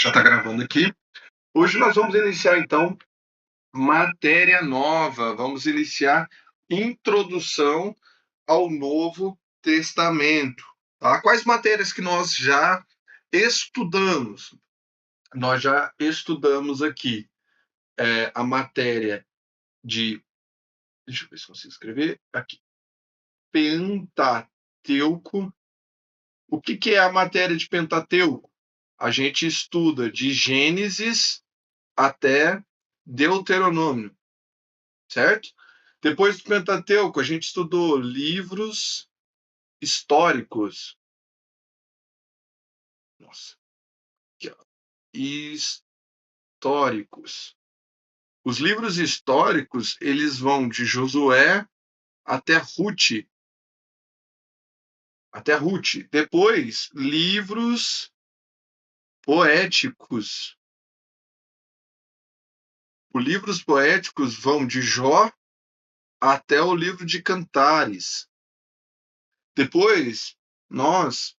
Já está gravando aqui. Hoje nós vamos iniciar, então, matéria nova. Vamos iniciar introdução ao Novo Testamento. Tá? Quais matérias que nós já estudamos? Nós já estudamos aqui a matéria de... Deixa eu ver se consigo escrever. Aqui. Pentateuco. O que é a matéria de Pentateuco? A gente estuda de Gênesis até Deuteronômio, certo? Depois do Pentateuco, a gente estudou livros históricos. Nossa, aqui, ó. Históricos. Os livros históricos, eles vão de Josué até Ruth. Até Ruth. Depois, livros poéticos. Os livros poéticos vão de Jó até o livro de Cantares. Depois, nós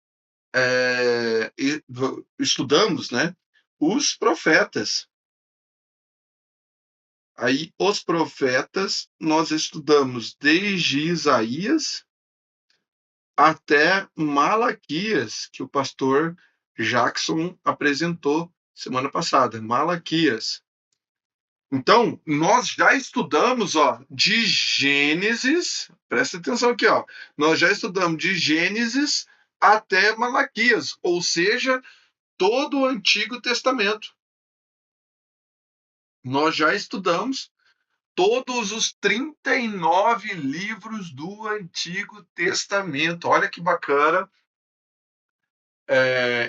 estudamos, né, os profetas. Aí, os profetas, nós estudamos desde Isaías até Malaquias, que o pastor Jackson apresentou semana passada. Malaquias. Então, nós já estudamos, de Gênesis, presta atenção aqui, nós já estudamos de Gênesis até Malaquias, ou seja, todo o Antigo Testamento. Nós já estudamos todos os 39 livros do Antigo Testamento. Olha que bacana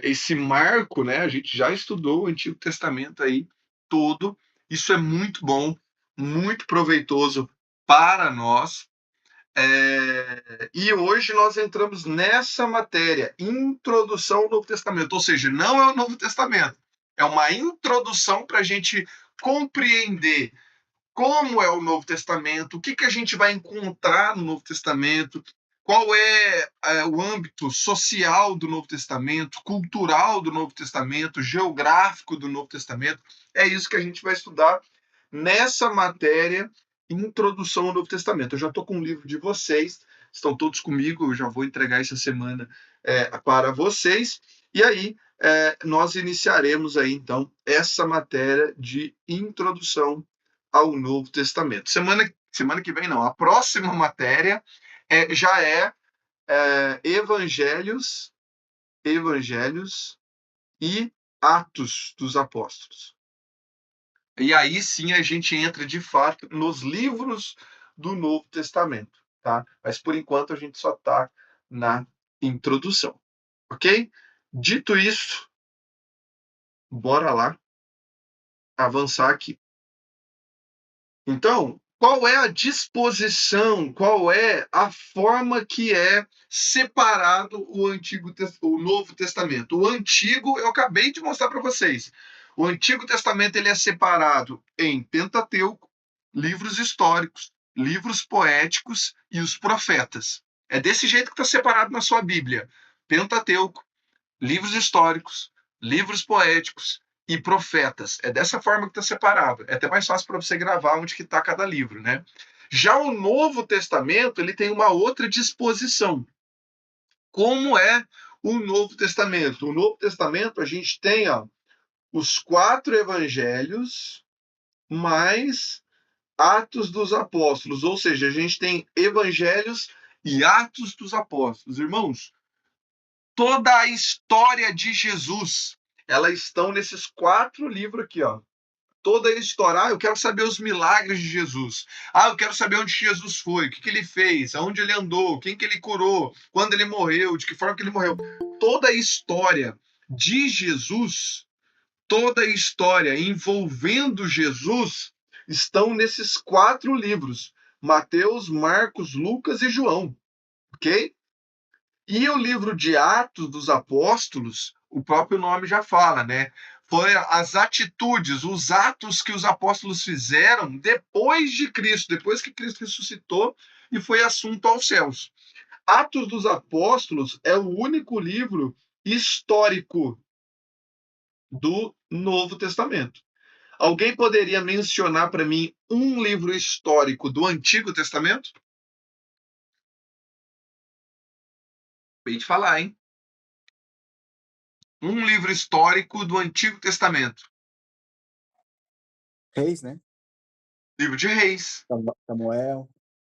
esse marco, né? A gente já estudou o Antigo Testamento aí todo. Isso é muito bom, muito proveitoso para nós. E hoje nós entramos nessa matéria, introdução ao Novo Testamento, ou seja, não é o Novo Testamento, é uma introdução para a gente compreender como é o Novo Testamento, o que a gente vai encontrar no Novo Testamento, qual é o âmbito social do Novo Testamento, cultural do Novo Testamento, geográfico do Novo Testamento. É isso que a gente vai estudar nessa matéria, Introdução ao Novo Testamento. Eu já estou com um livro de vocês, estão todos comigo, eu já vou entregar essa semana para vocês. E aí, nós iniciaremos aí, então, essa matéria de Introdução ao Novo Testamento. Semana que vem, não. A próxima matéria já é Evangelhos e Atos dos Apóstolos. E aí sim a gente entra de fato nos livros do Novo Testamento, tá? Mas por enquanto a gente só está na introdução, ok? Dito isso, bora lá avançar aqui. Então, qual é a disposição, qual é a forma que é separado o Novo Testamento? O Antigo, eu acabei de mostrar para vocês. O Antigo Testamento ele é separado em Pentateuco, livros históricos, livros poéticos e os profetas. É desse jeito que está separado na sua Bíblia. Pentateuco, livros históricos, livros poéticos e profetas. É dessa forma que está separado. É até mais fácil para você gravar onde que está cada livro, né? Já o Novo Testamento, ele tem uma outra disposição. Como é o Novo Testamento? O Novo Testamento, a gente tem os 4 evangelhos mais Atos dos Apóstolos, ou seja, a gente tem evangelhos e Atos dos Apóstolos. Irmãos, toda a história de Jesus, elas estão nesses 4 livros aqui, Toda a história. Eu quero saber os milagres de Jesus. Eu quero saber onde Jesus foi, o que ele fez, aonde ele andou, quem que ele curou, quando ele morreu, de que forma que ele morreu. Toda a história de Jesus, toda a história envolvendo Jesus, estão nesses 4 livros: Mateus, Marcos, Lucas e João. Ok? E o livro de Atos dos Apóstolos, o próprio nome já fala, né? Foi as atitudes, os atos que os apóstolos fizeram depois de Cristo, depois que Cristo ressuscitou e foi assunto aos céus. Atos dos Apóstolos é o único livro histórico do Novo Testamento. Alguém poderia mencionar para mim um livro histórico do Antigo Testamento? Acabei de falar, hein? Um livro histórico do Antigo Testamento. Reis, né? Livro de Reis. Samuel, Reis,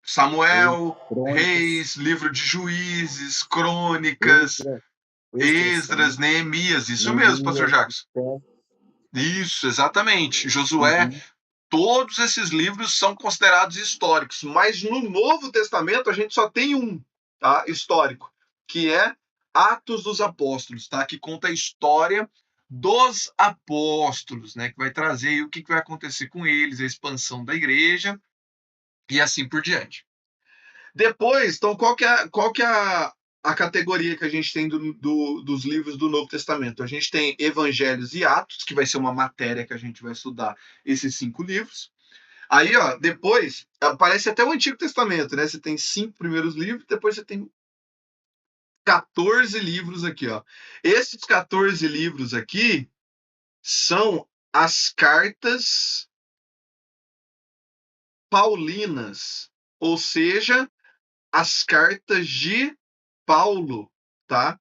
Samuel, Crônicas, Reis, livro de Juízes, Crônicas, Esdras, Esdras Esdras, também, Neemias. Isso mesmo, pastor Neemias, Jacques. Esther. Isso, exatamente. Josué. Uhum. Todos esses livros são considerados históricos, mas no Novo Testamento a gente só tem um, tá? Histórico, que é Atos dos Apóstolos, tá? Que conta a história dos apóstolos, né? Que vai trazer aí o que vai acontecer com eles, a expansão da igreja e assim por diante. Depois, então, qual que é a categoria que a gente tem dos livros do Novo Testamento? A gente tem Evangelhos e Atos, que vai ser uma matéria que a gente vai estudar esses 5 livros. Aí, ó, depois, aparece até o Antigo Testamento, né? Você tem 5 primeiros livros, depois você tem 14 livros aqui, ó. Esses 14 livros aqui são as cartas paulinas, ou seja, as cartas de Paulo, tá?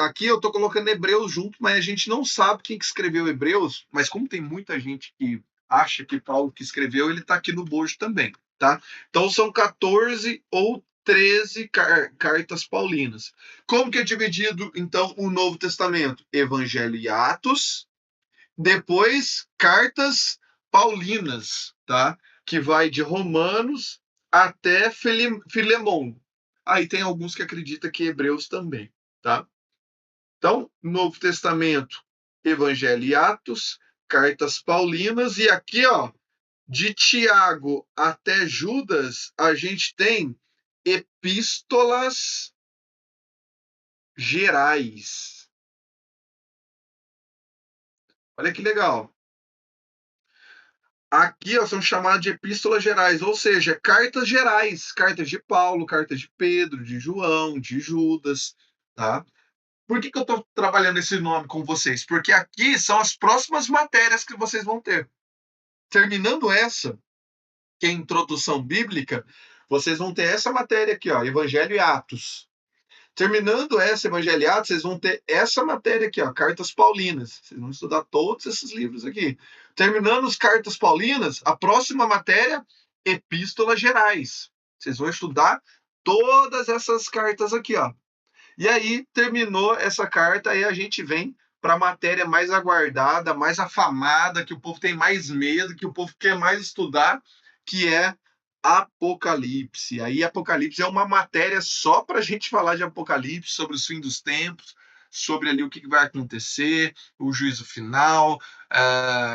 Aqui eu tô colocando Hebreus junto, mas a gente não sabe quem que escreveu Hebreus, mas como tem muita gente que acha que Paulo que escreveu, ele tá aqui no bojo também, tá? Então são 14 ou 13 cartas paulinas. Como que é dividido, então, o Novo Testamento? Evangelho e Atos, depois cartas paulinas, tá? Que vai de Romanos até Filemon. Aí tem alguns que acreditam que Hebreus também, tá? Então, Novo Testamento, Evangelho e Atos, cartas paulinas, e aqui, ó, de Tiago até Judas, a gente tem epístolas gerais. Olha que legal. Aqui, ó, são chamadas de epístolas gerais, ou seja, cartas gerais, cartas de Paulo, cartas de Pedro, de João, de Judas, tá? Por que eu estou trabalhando esse nome com vocês? Porque aqui são as próximas matérias que vocês vão ter. Terminando essa, que é a introdução bíblica, vocês vão ter essa matéria aqui, ó, Evangelho e Atos. Terminando essa Evangelho e Atos, vocês vão ter essa matéria aqui, ó, Cartas Paulinas. Vocês vão estudar todos esses livros aqui. Terminando as Cartas Paulinas, a próxima matéria, Epístolas Gerais. Vocês vão estudar todas essas cartas aqui, ó. E aí, terminou essa carta, aí a gente vem para a matéria mais aguardada, mais afamada, que o povo tem mais medo, que o povo quer mais estudar, que é Apocalipse. Aí, Apocalipse é uma matéria só para a gente falar de Apocalipse, sobre os fins dos tempos, sobre ali o que vai acontecer, o juízo final,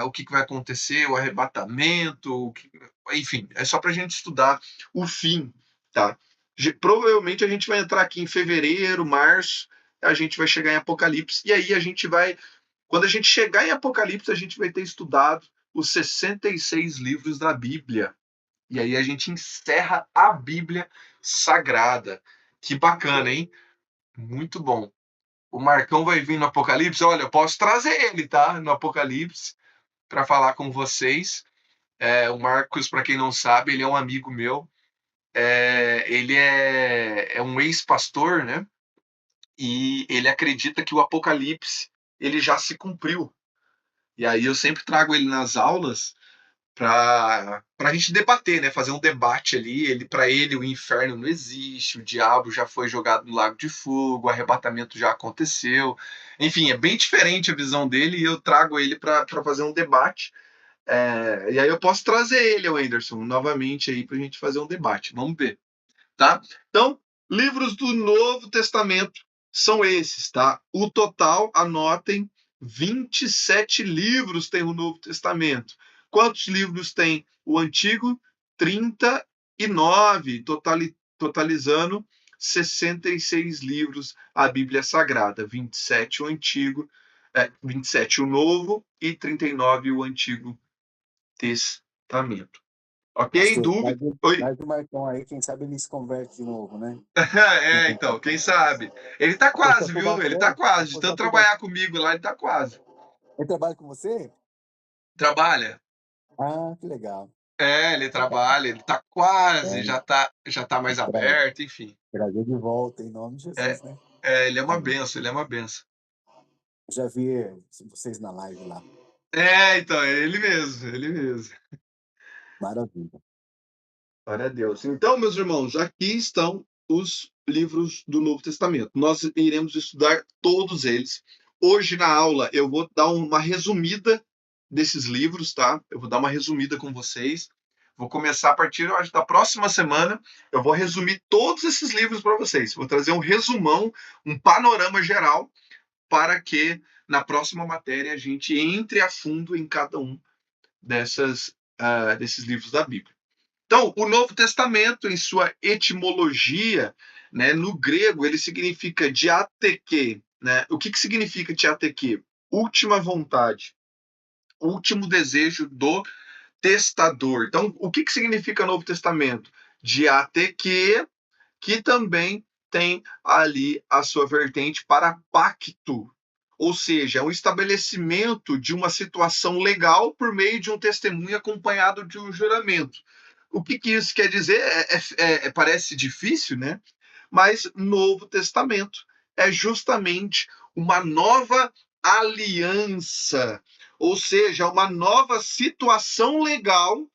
o que vai acontecer, o arrebatamento, enfim, é só para a gente estudar o fim, tá? Provavelmente a gente vai entrar aqui em fevereiro, março, a gente vai chegar em Apocalipse, e aí a gente vai, quando a gente chegar em Apocalipse, a gente vai ter estudado os 66 livros da Bíblia. E aí a gente encerra a Bíblia Sagrada. Que bacana, hein? Muito bom. O Marcão vai vir no Apocalipse. Olha, eu posso trazer ele, tá? No Apocalipse, para falar com vocês. O Marcos, para quem não sabe, ele é um amigo meu. Ele é um ex-pastor, né? E ele acredita que o Apocalipse ele já se cumpriu. E aí eu sempre trago ele nas aulas para a gente debater, né? Fazer um debate ali. Para ele o inferno não existe, o diabo já foi jogado no lago de fogo, o arrebatamento já aconteceu. Enfim, é bem diferente a visão dele e eu trago ele para fazer um debate. E aí eu posso trazer ele, o Anderson, novamente aí para a gente fazer um debate. Vamos ver. Tá? Então, livros do Novo Testamento são esses, tá? O total, anotem, 27 livros tem o Novo Testamento. Quantos livros tem o Antigo? 39, totalizando 66 livros a Bíblia Sagrada. 27 o Antigo, 27 o Novo e 39 o Antigo Testamento. Ok? Pastor, Dúvida? Oi? traz o Marcão aí, quem sabe ele se converte de novo, né? Então, quem sabe? Ele tá quase, Aposentou viu? Ele tá bastante? quase. De tanto Aposentou bastante. trabalhar comigo lá, ele tá quase. Ele trabalha com você? Trabalha. Ah, que legal. Ele Legal. trabalha, ele tá quase, É, já tá mais aberto, enfim. trazer de volta, em nome de É, Jesus, né? ele é uma Amém. benção, ele é uma benção. Já vi vocês na live lá. Então, é ele mesmo, ele mesmo. Maravilha. Glória a Deus. Então, meus irmãos, aqui estão os livros do Novo Testamento. Nós iremos estudar todos eles. Hoje, na aula, eu vou dar uma resumida desses livros, tá? Eu vou dar uma resumida com vocês. Vou começar a partir, eu acho, da próxima semana. Eu vou resumir todos esses livros para vocês. Vou trazer um resumão, um panorama geral, para que na próxima matéria a gente entre a fundo em cada um desses livros da Bíblia. Então, o Novo Testamento, em sua etimologia, né, no grego, ele significa diateque. Né? O que significa diateque? Última vontade, último desejo do testador. Então, o que significa Novo Testamento? Diateque, que também tem ali a sua vertente para pacto, ou seja, é um estabelecimento de uma situação legal por meio de um testemunho acompanhado de um juramento. O que isso quer dizer? Parece difícil, né? Mas Novo Testamento é justamente uma nova aliança, ou seja, uma nova situação legal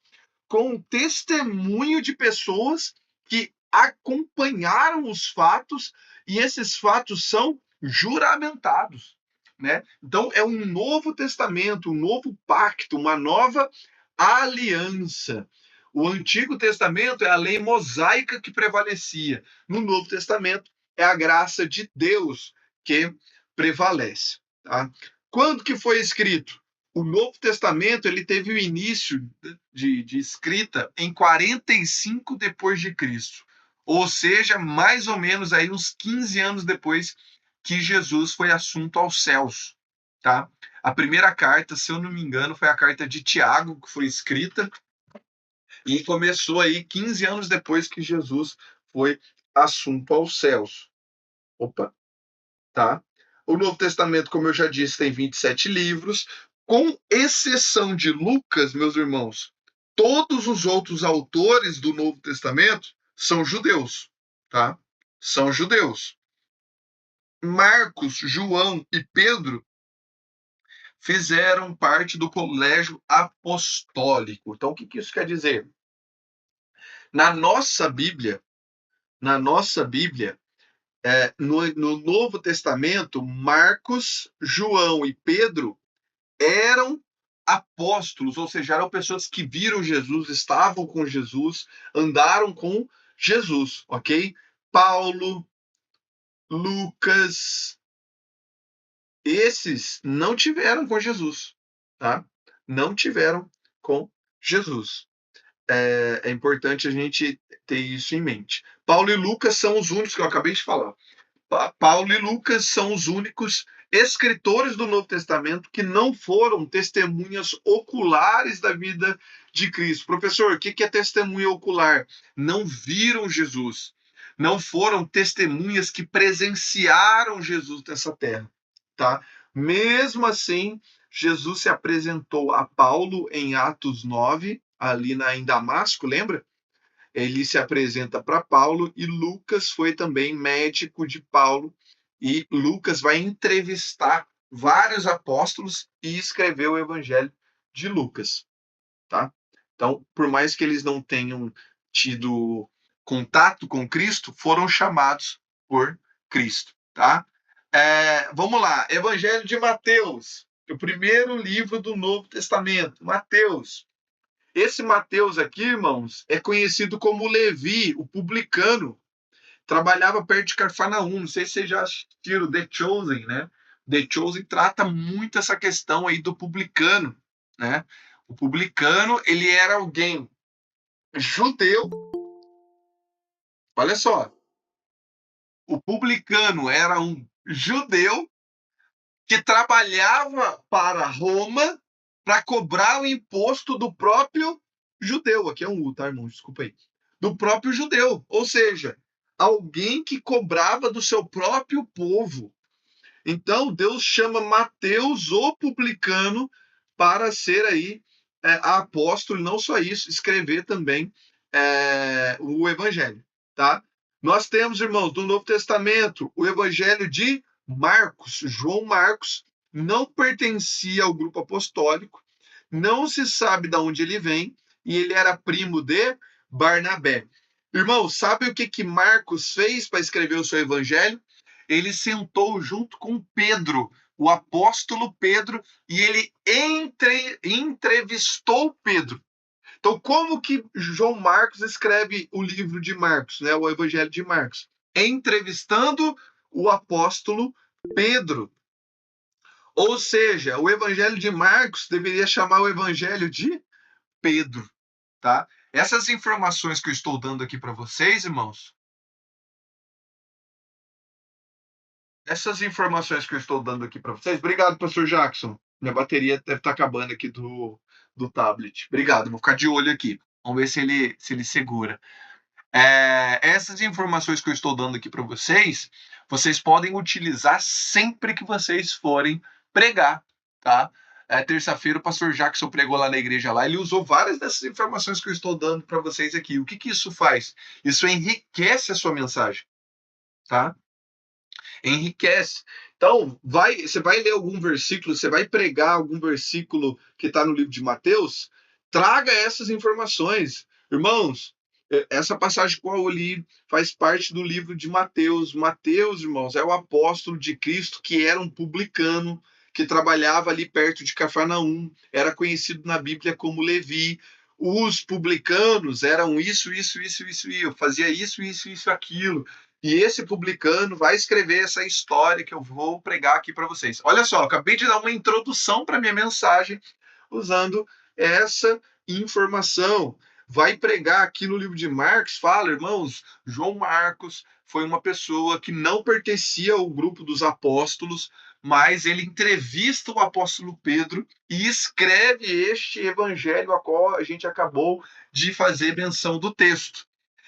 com o testemunho de pessoas que acompanharam os fatos e esses fatos são juramentados, né? Então é um novo testamento, um novo pacto, uma nova aliança. O Antigo Testamento é a lei mosaica que prevalecia. No Novo Testamento é a graça de Deus que prevalece, tá? Quando que foi escrito? O Novo Testamento ele teve o início de escrita em 45 depois de Cristo, ou seja, mais ou menos aí uns 15 anos depois que Jesus foi assunto aos céus, tá? A primeira carta, se eu não me engano, foi a carta de Tiago, que foi escrita e começou aí 15 anos depois que Jesus foi assunto aos céus. Opa, tá? O Novo Testamento, como eu já disse, tem 27 livros, com exceção de Lucas, meus irmãos. Todos os outros autores do Novo Testamento são judeus, tá? São judeus. Marcos, João e Pedro fizeram parte do colégio apostólico. Então, o que isso quer dizer? Na nossa Bíblia, na nossa Bíblia, no Novo Testamento, Marcos, João e Pedro eram apóstolos, ou seja, eram pessoas que viram Jesus, estavam com Jesus, andaram com Jesus, ok? Paulo, Lucas, esses não tiveram com Jesus, tá? Não tiveram com Jesus. É importante a gente ter isso em mente. Paulo e Lucas são os únicos que eu acabei de falar. Paulo e Lucas são os únicos escritores do Novo Testamento que não foram testemunhas oculares da vida de Cristo. Professor, o que é testemunha ocular? Não viram Jesus. Não foram testemunhas que presenciaram Jesus nessa terra, tá? Mesmo assim, Jesus se apresentou a Paulo em Atos 9, ali em Damasco, lembra? Ele se apresenta para Paulo e Lucas foi também médico de Paulo e Lucas vai entrevistar vários apóstolos e escrever o Evangelho de Lucas, tá? Então, por mais que eles não tenham tido contato com Cristo, foram chamados por Cristo, tá? Vamos lá, Evangelho de Mateus, o primeiro livro do Novo Testamento, Mateus. Esse Mateus aqui, irmãos, é conhecido como Levi, o publicano. Trabalhava perto de Cafarnaum. Não sei se vocês já assistiram The Chosen, né? The Chosen trata muito essa questão aí do publicano, né? O publicano, ele era alguém judeu. Olha só, o publicano era um judeu que trabalhava para Roma para cobrar o imposto do próprio judeu. Aqui é um U, tá, irmão? Desculpa aí. Do próprio judeu. Ou seja, alguém que cobrava do seu próprio povo. Então, Deus chama Mateus, o publicano, para ser aí apóstolo, e não só isso, escrever também o evangelho, tá? Nós temos, irmãos, do Novo Testamento, o evangelho de Marcos. João Marcos não pertencia ao grupo apostólico, não se sabe de onde ele vem, e ele era primo de Barnabé. Irmão, sabe o que Marcos fez para escrever o seu evangelho? Ele sentou junto com Pedro, o apóstolo Pedro, e ele entrevistou Pedro. Então, como que João Marcos escreve o livro de Marcos, né, o Evangelho de Marcos? Entrevistando o apóstolo Pedro. Ou seja, o Evangelho de Marcos deveria chamar o Evangelho de Pedro, tá? Essas informações que eu estou dando aqui para vocês, irmãos, essas informações que eu estou dando aqui para vocês. Obrigado, pastor Jackson. Minha bateria deve estar acabando aqui do tablet. Obrigado, vou ficar de olho aqui. Vamos ver se ele segura. Essas informações que eu estou dando aqui para vocês, vocês podem utilizar sempre que vocês forem pregar, tá? Terça-feira o pastor Jackson pregou lá na igreja lá, ele usou várias dessas informações que eu estou dando para vocês aqui. O que isso faz? Isso enriquece a sua mensagem, tá? Enriquece. Então, você vai ler algum versículo, você vai pregar algum versículo que está no livro de Mateus, traga essas informações. Irmãos, essa passagem que eu li faz parte do livro de Mateus. Mateus, irmãos, é o apóstolo de Cristo que era um publicano, que trabalhava ali perto de Cafarnaum, era conhecido na Bíblia como Levi. Os publicanos eram isso, fazia isso, aquilo. E esse publicano vai escrever essa história que eu vou pregar aqui para vocês. Olha só, acabei de dar uma introdução para minha mensagem usando essa informação. Vai pregar aqui no livro de Marcos, fala, irmãos, João Marcos foi uma pessoa que não pertencia ao grupo dos apóstolos, mas ele entrevista o apóstolo Pedro e escreve este evangelho a qual a gente acabou de fazer menção do texto.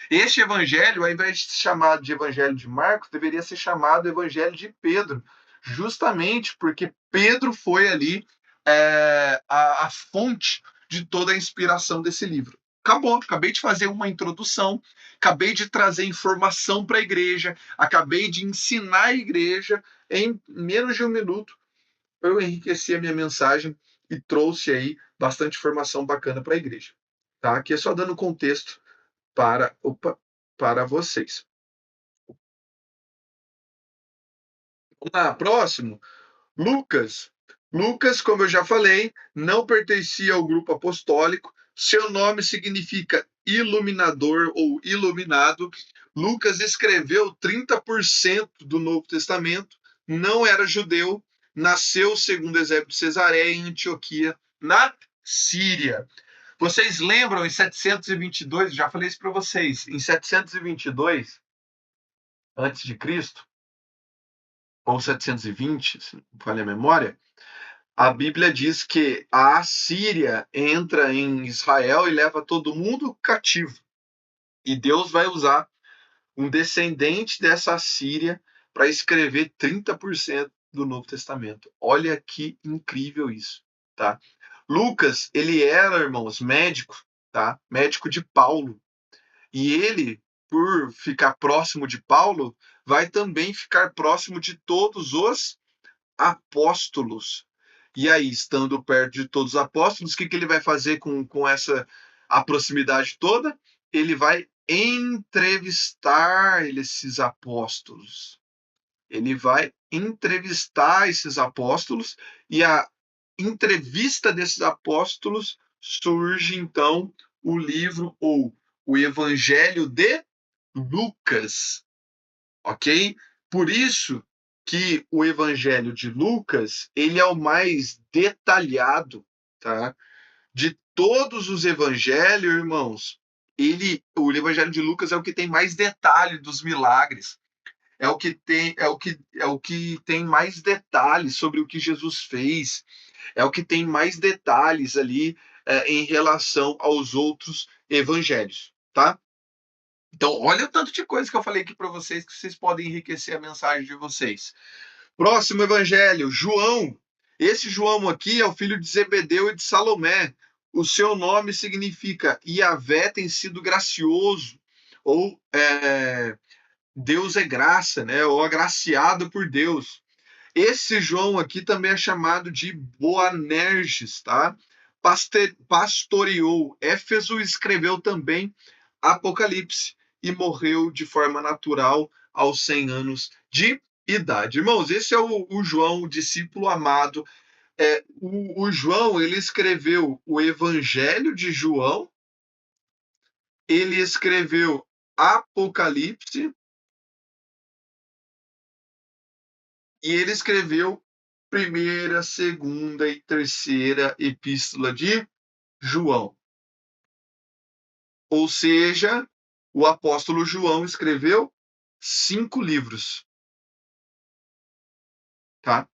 Este evangelho, ao invés de ser chamado de evangelho de Marcos, deveria ser chamado evangelho de Pedro, justamente porque Pedro foi ali a fonte de toda a inspiração desse livro. Acabei de fazer uma introdução, acabei de trazer informação para a igreja, acabei de ensinar a igreja em menos de um minuto. Eu enriqueci a minha mensagem e trouxe aí bastante informação bacana para a igreja. Tá? Aqui é só dando contexto para vocês. Vamos lá, próximo. Lucas. Lucas, como eu já falei, não pertencia ao grupo apostólico. Seu nome significa iluminador ou iluminado. Lucas escreveu 30% do Novo Testamento, não era judeu, nasceu segundo Eusébio de Cesareia em Antioquia, na Síria. Vocês lembram em 722, já falei isso para vocês, em 722 antes de Cristo, ou 720, se não falha a memória, a Bíblia diz que a Assíria entra em Israel e leva todo mundo cativo. E Deus vai usar um descendente dessa Assíria para escrever 30% do Novo Testamento. Olha que incrível isso, tá? Lucas, ele era, irmãos, médico, tá? Médico de Paulo. E ele, por ficar próximo de Paulo, vai também ficar próximo de todos os apóstolos. E aí, estando perto de todos os apóstolos, o que ele vai fazer com essa a proximidade toda? Ele vai entrevistar esses apóstolos. Ele vai entrevistar esses apóstolos e a entrevista desses apóstolos surge então o livro ou o Evangelho de Lucas, ok? Por isso que o Evangelho de Lucas ele é o mais detalhado, tá? De todos os evangelhos, irmãos, o Evangelho de Lucas é o que tem mais detalhe dos milagres. É o que tem mais detalhes sobre o que Jesus fez. É o que tem mais detalhes ali em relação aos outros evangelhos, tá? Então, olha o tanto de coisa que eu falei aqui para vocês que vocês podem enriquecer a mensagem de vocês. Próximo evangelho, João. Esse João aqui é o filho de Zebedeu e de Salomé. O seu nome significa Yahvé tem sido gracioso, ou Deus é graça, né? Ou agraciado por Deus. Esse João aqui também é chamado de Boanerges, tá? Pastoreou Éfeso e escreveu também Apocalipse e morreu de forma natural aos 100 anos de idade. Irmãos, esse é o João, o discípulo amado. O João, ele escreveu o Evangelho de João, ele escreveu Apocalipse e ele escreveu primeira, segunda e terceira epístola de João. Ou seja, o apóstolo João escreveu 5 livros, tá?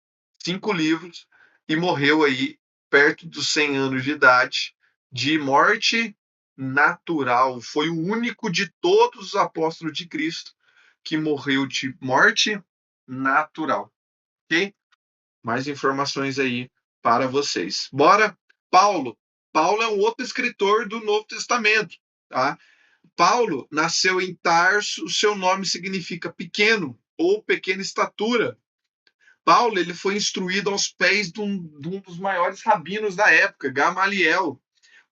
5 livros e morreu aí perto dos 100 anos de idade de morte natural. Foi o único de todos os apóstolos de Cristo que morreu de morte natural, ok? Mais informações aí para vocês. Bora? Paulo. Paulo é um outro escritor do Novo Testamento, tá? Paulo nasceu em Tarso, o seu nome significa pequeno ou pequena estatura. Paulo ele foi instruído aos pés de um dos maiores rabinos da época, Gamaliel.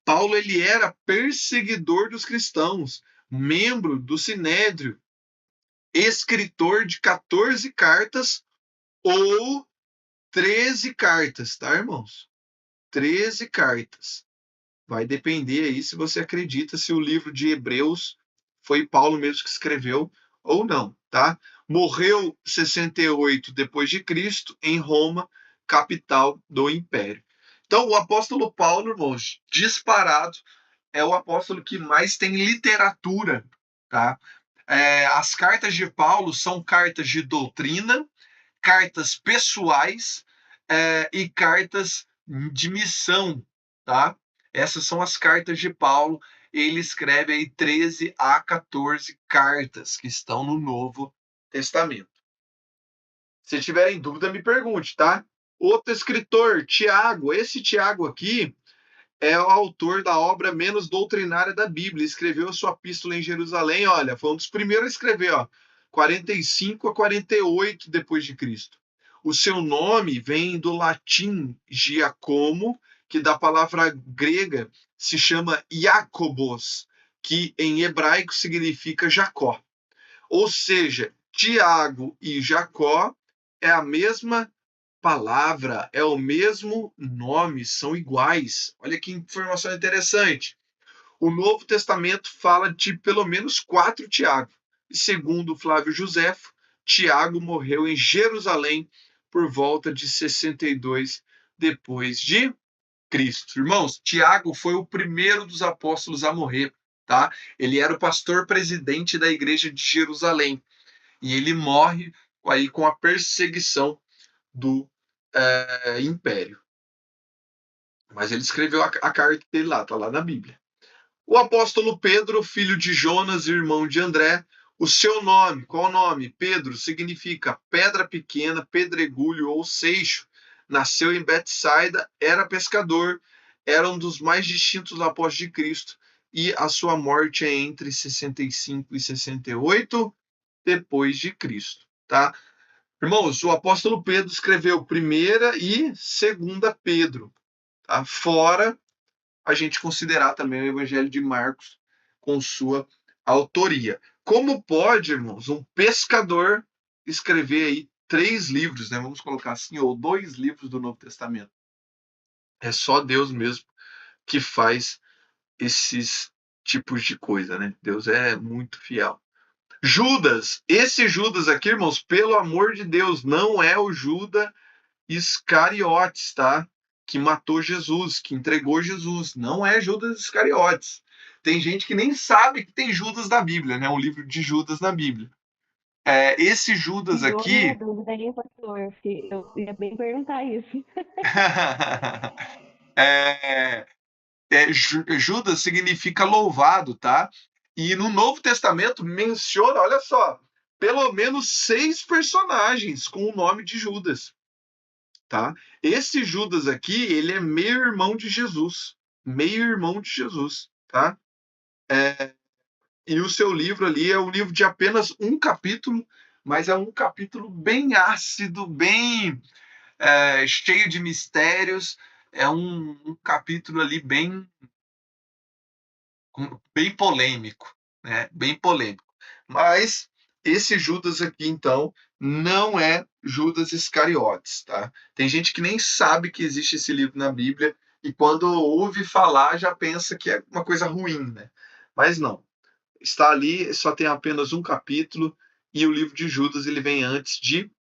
Paulo ele era perseguidor dos cristãos, membro do Sinédrio, escritor de 14 cartas ou 13 cartas, tá, irmãos? 13 cartas. Vai depender aí se você acredita se o livro de Hebreus foi Paulo mesmo que escreveu ou não, tá? Morreu 68 depois de Cristo em Roma, capital do Império. Então, o apóstolo Paulo, irmãos, disparado, é o apóstolo que mais tem literatura, tá? As cartas de Paulo são cartas de doutrina, cartas pessoais e cartas de missão, tá? Essas são as cartas de Paulo. Ele escreve aí 13 a 14 cartas que estão no Novo Testamento. Se tiverem dúvida, me pergunte, tá? Outro escritor, Tiago. Esse Tiago aqui é o autor da obra menos doutrinária da Bíblia. Escreveu a sua epístola em Jerusalém, olha, foi um dos primeiros a escrever, ó, 45 a 48 depois de Cristo. O seu nome vem do latim Giacomo, que da palavra grega se chama Iacobos, que em hebraico significa Jacó. Ou seja, Tiago e Jacó é a mesma palavra, é o mesmo nome, são iguais. Olha que informação interessante. O Novo Testamento fala de pelo menos 4 Tiago. E segundo Flávio Josefo, Tiago morreu em Jerusalém por volta de 62 depois de Cristo. Irmãos, Tiago foi o primeiro dos apóstolos a morrer, tá? Ele era o pastor presidente da igreja de Jerusalém e ele morre aí com a perseguição do império. Mas ele escreveu a carta dele lá, tá lá na Bíblia. O apóstolo Pedro, filho de Jonas e irmão de André, o seu nome, qual o nome? Pedro significa pedra pequena, pedregulho ou seixo. Nasceu em Betsaida, era pescador, era um dos mais distintos apóstolos de Cristo e a sua morte é entre 65 e 68 depois de Cristo, tá? Irmãos, o apóstolo Pedro escreveu primeira e segunda Pedro, tá? Fora a gente considerar também o Evangelho de Marcos com sua autoria. Como pode, irmãos, um pescador escrever aí 3 livros, né? Vamos colocar assim, ou 2 livros do Novo Testamento? É só Deus mesmo que faz esses tipos de coisa, né? Deus é muito fiel. Judas, esse Judas aqui, irmãos, pelo amor de Deus, não é o Judas Iscariotes, tá? Que matou Jesus, que entregou Jesus. Não é Judas Iscariotes. Tem gente que nem sabe que tem Judas na Bíblia, né? Um livro de Judas na Bíblia. Esse Judas Tirou minha aqui. dúvida aí, pastor, porque eu ia bem perguntar isso. é, Judas significa louvado, tá? E no Novo Testamento menciona, olha só, pelo menos 6 personagens com o nome de Judas, tá? Esse Judas aqui, ele é meio irmão de Jesus, meio irmão de Jesus, tá? E o seu livro ali é um livro de apenas um capítulo, mas é um capítulo bem ácido, bem cheio de mistérios. É um capítulo ali bem polêmico, né? Bem polêmico. Mas esse Judas aqui, então, não é Judas Iscariotes, tá? Tem gente que nem sabe que existe esse livro na Bíblia e quando ouve falar já pensa que é uma coisa ruim, né? Mas não. Está ali, só tem apenas um capítulo e o livro de Judas ele vem antes de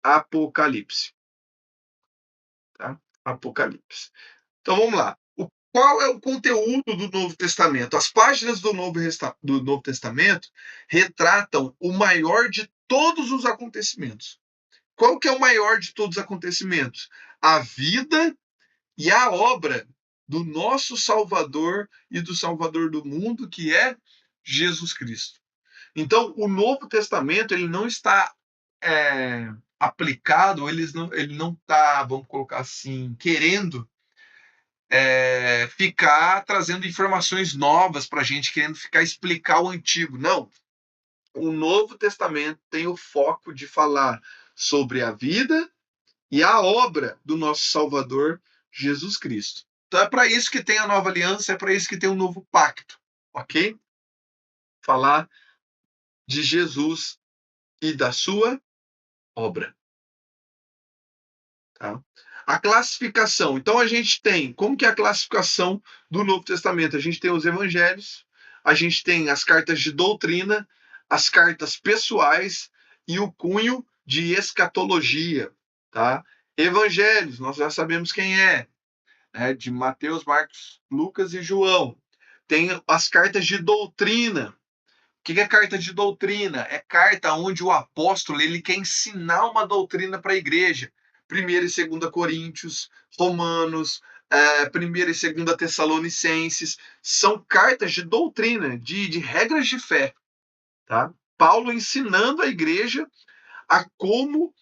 Apocalipse, tá? Apocalipse. Então vamos lá. Qual é o conteúdo do Novo Testamento? As páginas do Novo Testamento retratam o maior de todos os acontecimentos. Qual que é o maior de todos os acontecimentos? A vida e a obra do nosso Salvador e do Salvador do mundo, que é Jesus Cristo. Então, o Novo Testamento ele não está aplicado, ele não está, vamos colocar assim, querendo ficar trazendo informações novas para a gente, querendo ficar explicar o antigo. Não. O Novo Testamento tem o foco de falar sobre a vida e a obra do nosso Salvador Jesus Cristo. Então é para isso que tem a nova aliança, é para isso que tem o novo pacto, ok? Falar de Jesus e da sua obra. Tá? A classificação. Então a gente tem, como que é a classificação do Novo Testamento? A gente tem os evangelhos, a gente tem as cartas de doutrina, as cartas pessoais e o cunho de escatologia, tá? Evangelhos, nós já sabemos quem é, né? De Mateus, Marcos, Lucas e João. Tem as cartas de doutrina. O que é carta de doutrina? É carta onde o apóstolo ele quer ensinar uma doutrina para a igreja. 1ª e 2ª Coríntios, Romanos, 1ª e 2ª Tessalonicenses, são cartas de doutrina, de regras de fé. Tá? Paulo ensinando a igreja a como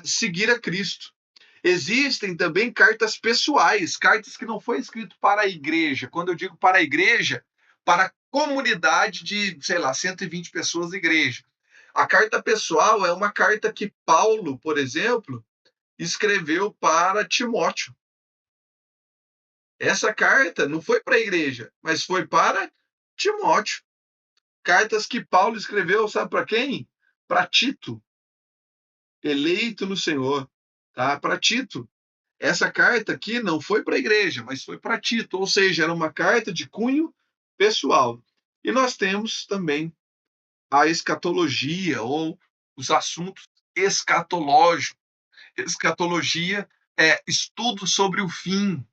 seguir a Cristo. Existem também cartas pessoais, cartas que não foi escrito para a igreja. Quando eu digo para a igreja, para a comunidade de, sei lá, 120 pessoas da igreja. A carta pessoal é uma carta que Paulo, por exemplo, escreveu para Timóteo. Essa carta não foi para a igreja, mas foi para Timóteo. Cartas que Paulo escreveu, sabe para quem? Para Tito, eleito no Senhor, tá? Para Tito. Essa carta aqui não foi para a igreja, mas foi para Tito, ou seja, era uma carta de cunho pessoal. E nós temos também a escatologia, ou os assuntos escatológicos. Escatologia é estudo sobre o fim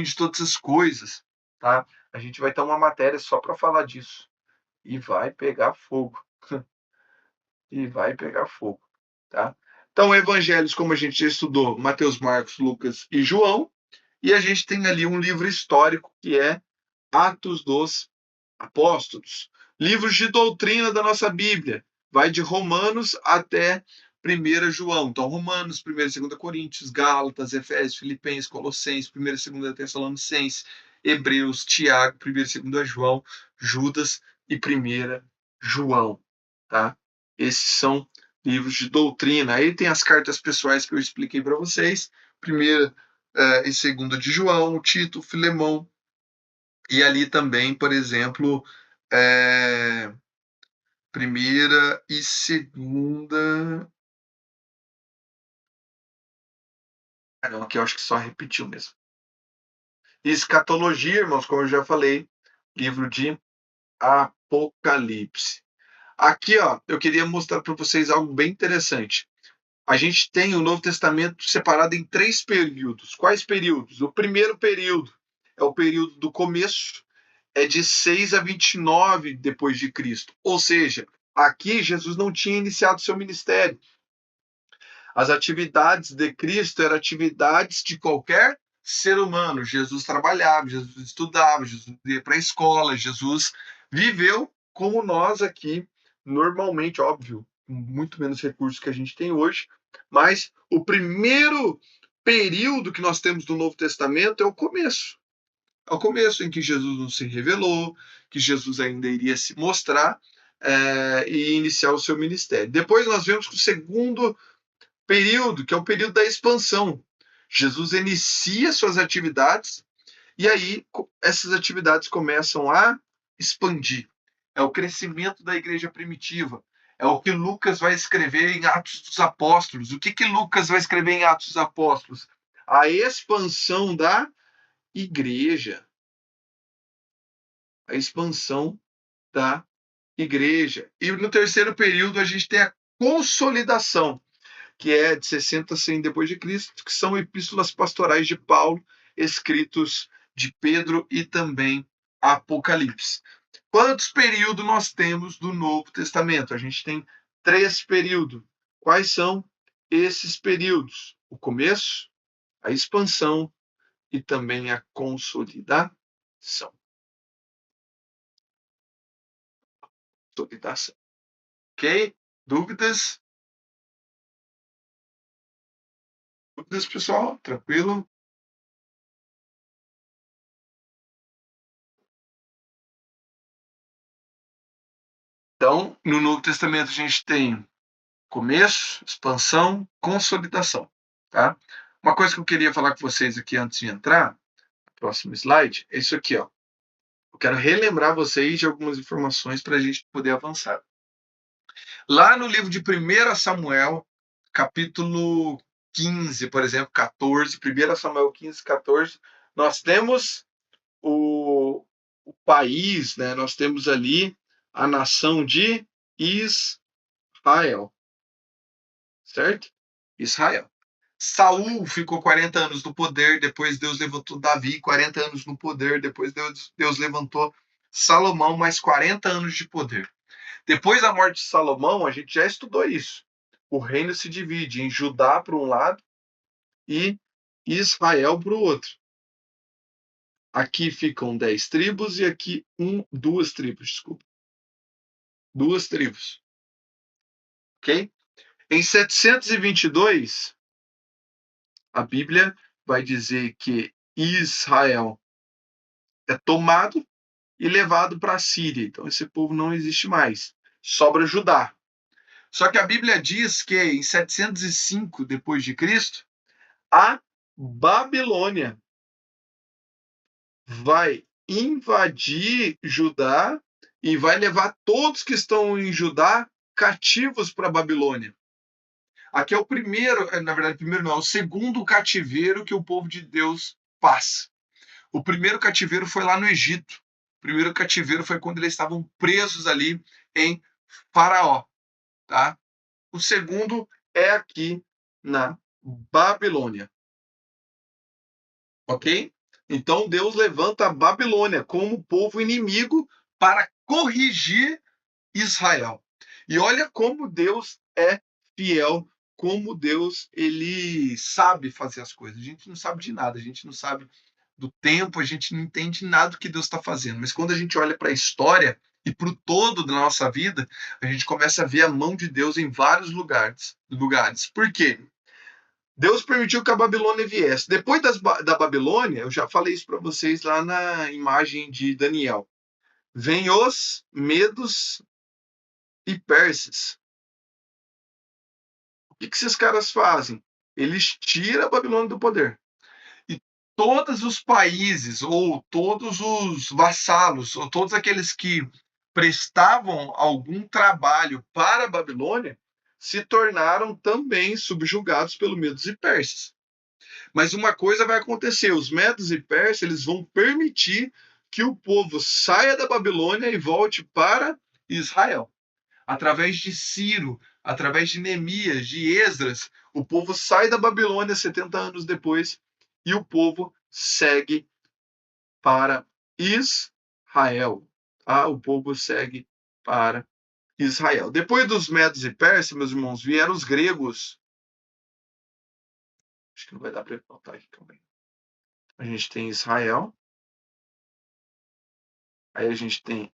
de todas as coisas. Tá? A gente vai ter uma matéria só para falar disso. E vai pegar fogo. E vai pegar fogo. Tá? Então, evangelhos, como a gente já estudou, Mateus, Marcos, Lucas e João. E a gente tem ali um livro histórico que é Atos dos Apóstolos. Livros de doutrina da nossa Bíblia. Vai de Romanos até 1 João. Então, Romanos, 1 e 2 Coríntios, Gálatas, Efésios, Filipenses, Colossenses, 1 e 2 Tessalonicenses, Hebreus, Tiago, 1 e 2 João, Judas e 1 João. Tá? Esses são livros de doutrina. Aí tem as cartas pessoais que eu expliquei para vocês. 1 e 2 de João, Tito, Filemão. E ali também, por exemplo, 1ª e 2ª. Ah, não, aqui eu acho que só repetiu mesmo. Escatologia, irmãos, como eu já falei, livro de Apocalipse. Aqui, ó, eu queria mostrar para vocês algo bem interessante. A gente tem o Novo Testamento separado em 3 períodos. Quais períodos? O primeiro período é o período do começo, é de 6 a 29 depois de Cristo. Ou seja, aqui Jesus não tinha iniciado seu ministério. As atividades de Cristo eram atividades de qualquer ser humano. Jesus trabalhava, Jesus estudava, Jesus ia para a escola, Jesus viveu como nós aqui, normalmente, óbvio, com muito menos recursos que a gente tem hoje, mas o primeiro período que nós temos do Novo Testamento é o começo. É o começo em que Jesus não se revelou, que Jesus ainda iria se mostrar e iniciar o seu ministério. Depois nós vemos que o segundo período, que é o período da expansão. Jesus inicia suas atividades e aí essas atividades começam a expandir. É o crescimento da igreja primitiva. É o que Lucas vai escrever em Atos dos Apóstolos. O que Lucas vai escrever em Atos dos Apóstolos? A expansão da igreja. A expansão da igreja. E no terceiro período a gente tem a consolidação, que é de 60 a 100 depois de Cristo, que são epístolas pastorais de Paulo, escritos de Pedro e também Apocalipse. Quantos períodos nós temos do Novo Testamento? A gente tem 3 períodos. Quais são esses períodos? O começo, a expansão e também a consolidação. Consolidação. Ok? Dúvidas? Dúvidas, pessoal? Tranquilo? Então, no Novo Testamento a gente tem começo, expansão, consolidação, tá? Uma coisa que eu queria falar com vocês aqui antes de entrar, próximo slide, é isso aqui, ó. Eu quero relembrar vocês de algumas informações para a gente poder avançar. Lá no livro de 1 Samuel, capítulo 15, por exemplo, 14, 1 Samuel 15, 14, nós temos o país, né? Nós temos ali a nação de Israel, certo? Israel. Saul ficou 40 anos no poder, depois Deus levantou Davi, 40 anos no poder, depois Deus levantou Salomão, mais 40 anos de poder. Depois da morte de Salomão, a gente já estudou isso. O reino se divide em Judá para um lado e Israel para o outro. Aqui ficam 10 tribos e aqui 2 tribos, desculpa. 2 tribos. Ok? Em 722, a Bíblia vai dizer que Israel é tomado e levado para a Síria. Então esse povo não existe mais. Sobra Judá. Só que a Bíblia diz que em 705 depois de Cristo, a Babilônia vai invadir Judá e vai levar todos que estão em Judá cativos para a Babilônia. Aqui é o primeiro, na verdade, primeiro não, é o segundo cativeiro que o povo de Deus passa. O primeiro cativeiro foi lá no Egito. O primeiro cativeiro foi quando eles estavam presos ali em Faraó, tá? O segundo é aqui na Babilônia. Ok? Então Deus levanta a Babilônia como povo inimigo para corrigir Israel. E olha como Deus é fiel, como Deus ele sabe fazer as coisas. A gente não sabe de nada, a gente não sabe do tempo, a gente não entende nada do que Deus está fazendo. Mas quando a gente olha para a história e para o todo da nossa vida, a gente começa a ver a mão de Deus em vários lugares. Por quê? Deus permitiu que a Babilônia viesse. Depois da Babilônia, eu já falei isso para vocês lá na imagem de Daniel. Vem os medos e persas. O que esses caras fazem? Eles tiram a Babilônia do poder. E todos os países, ou todos os vassalos, ou todos aqueles que prestavam algum trabalho para a Babilônia, se tornaram também subjugados pelos medos e persas. Mas uma coisa vai acontecer: os medos e persas eles vão permitir que o povo saia da Babilônia e volte para Israel. Através de Ciro, através de Neemias, de Esdras, o povo sai da Babilônia 70 anos depois e o povo segue para Israel. Tá? O povo segue para Israel. Depois dos medos e persas, meus irmãos, vieram os gregos. Acho que não vai dar para notar aqui também. a gente tem Israel, aí a gente tem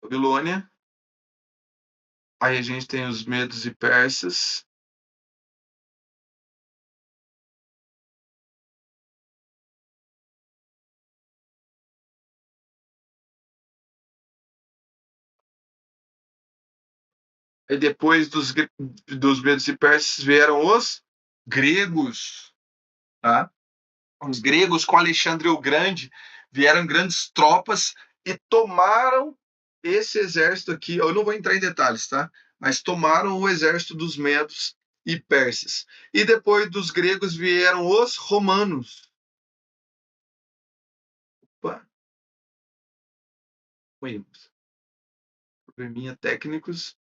Babilônia, aí a gente tem os medos e persas, e depois dos medos e persas vieram os gregos, tá? Os gregos com Alexandre o Grande vieram grandes tropas e tomaram esse exército aqui. Eu não vou entrar em detalhes, tá? Mas tomaram o exército dos medos e persas. E depois dos gregos vieram os romanos. Opa, probleminha técnicos.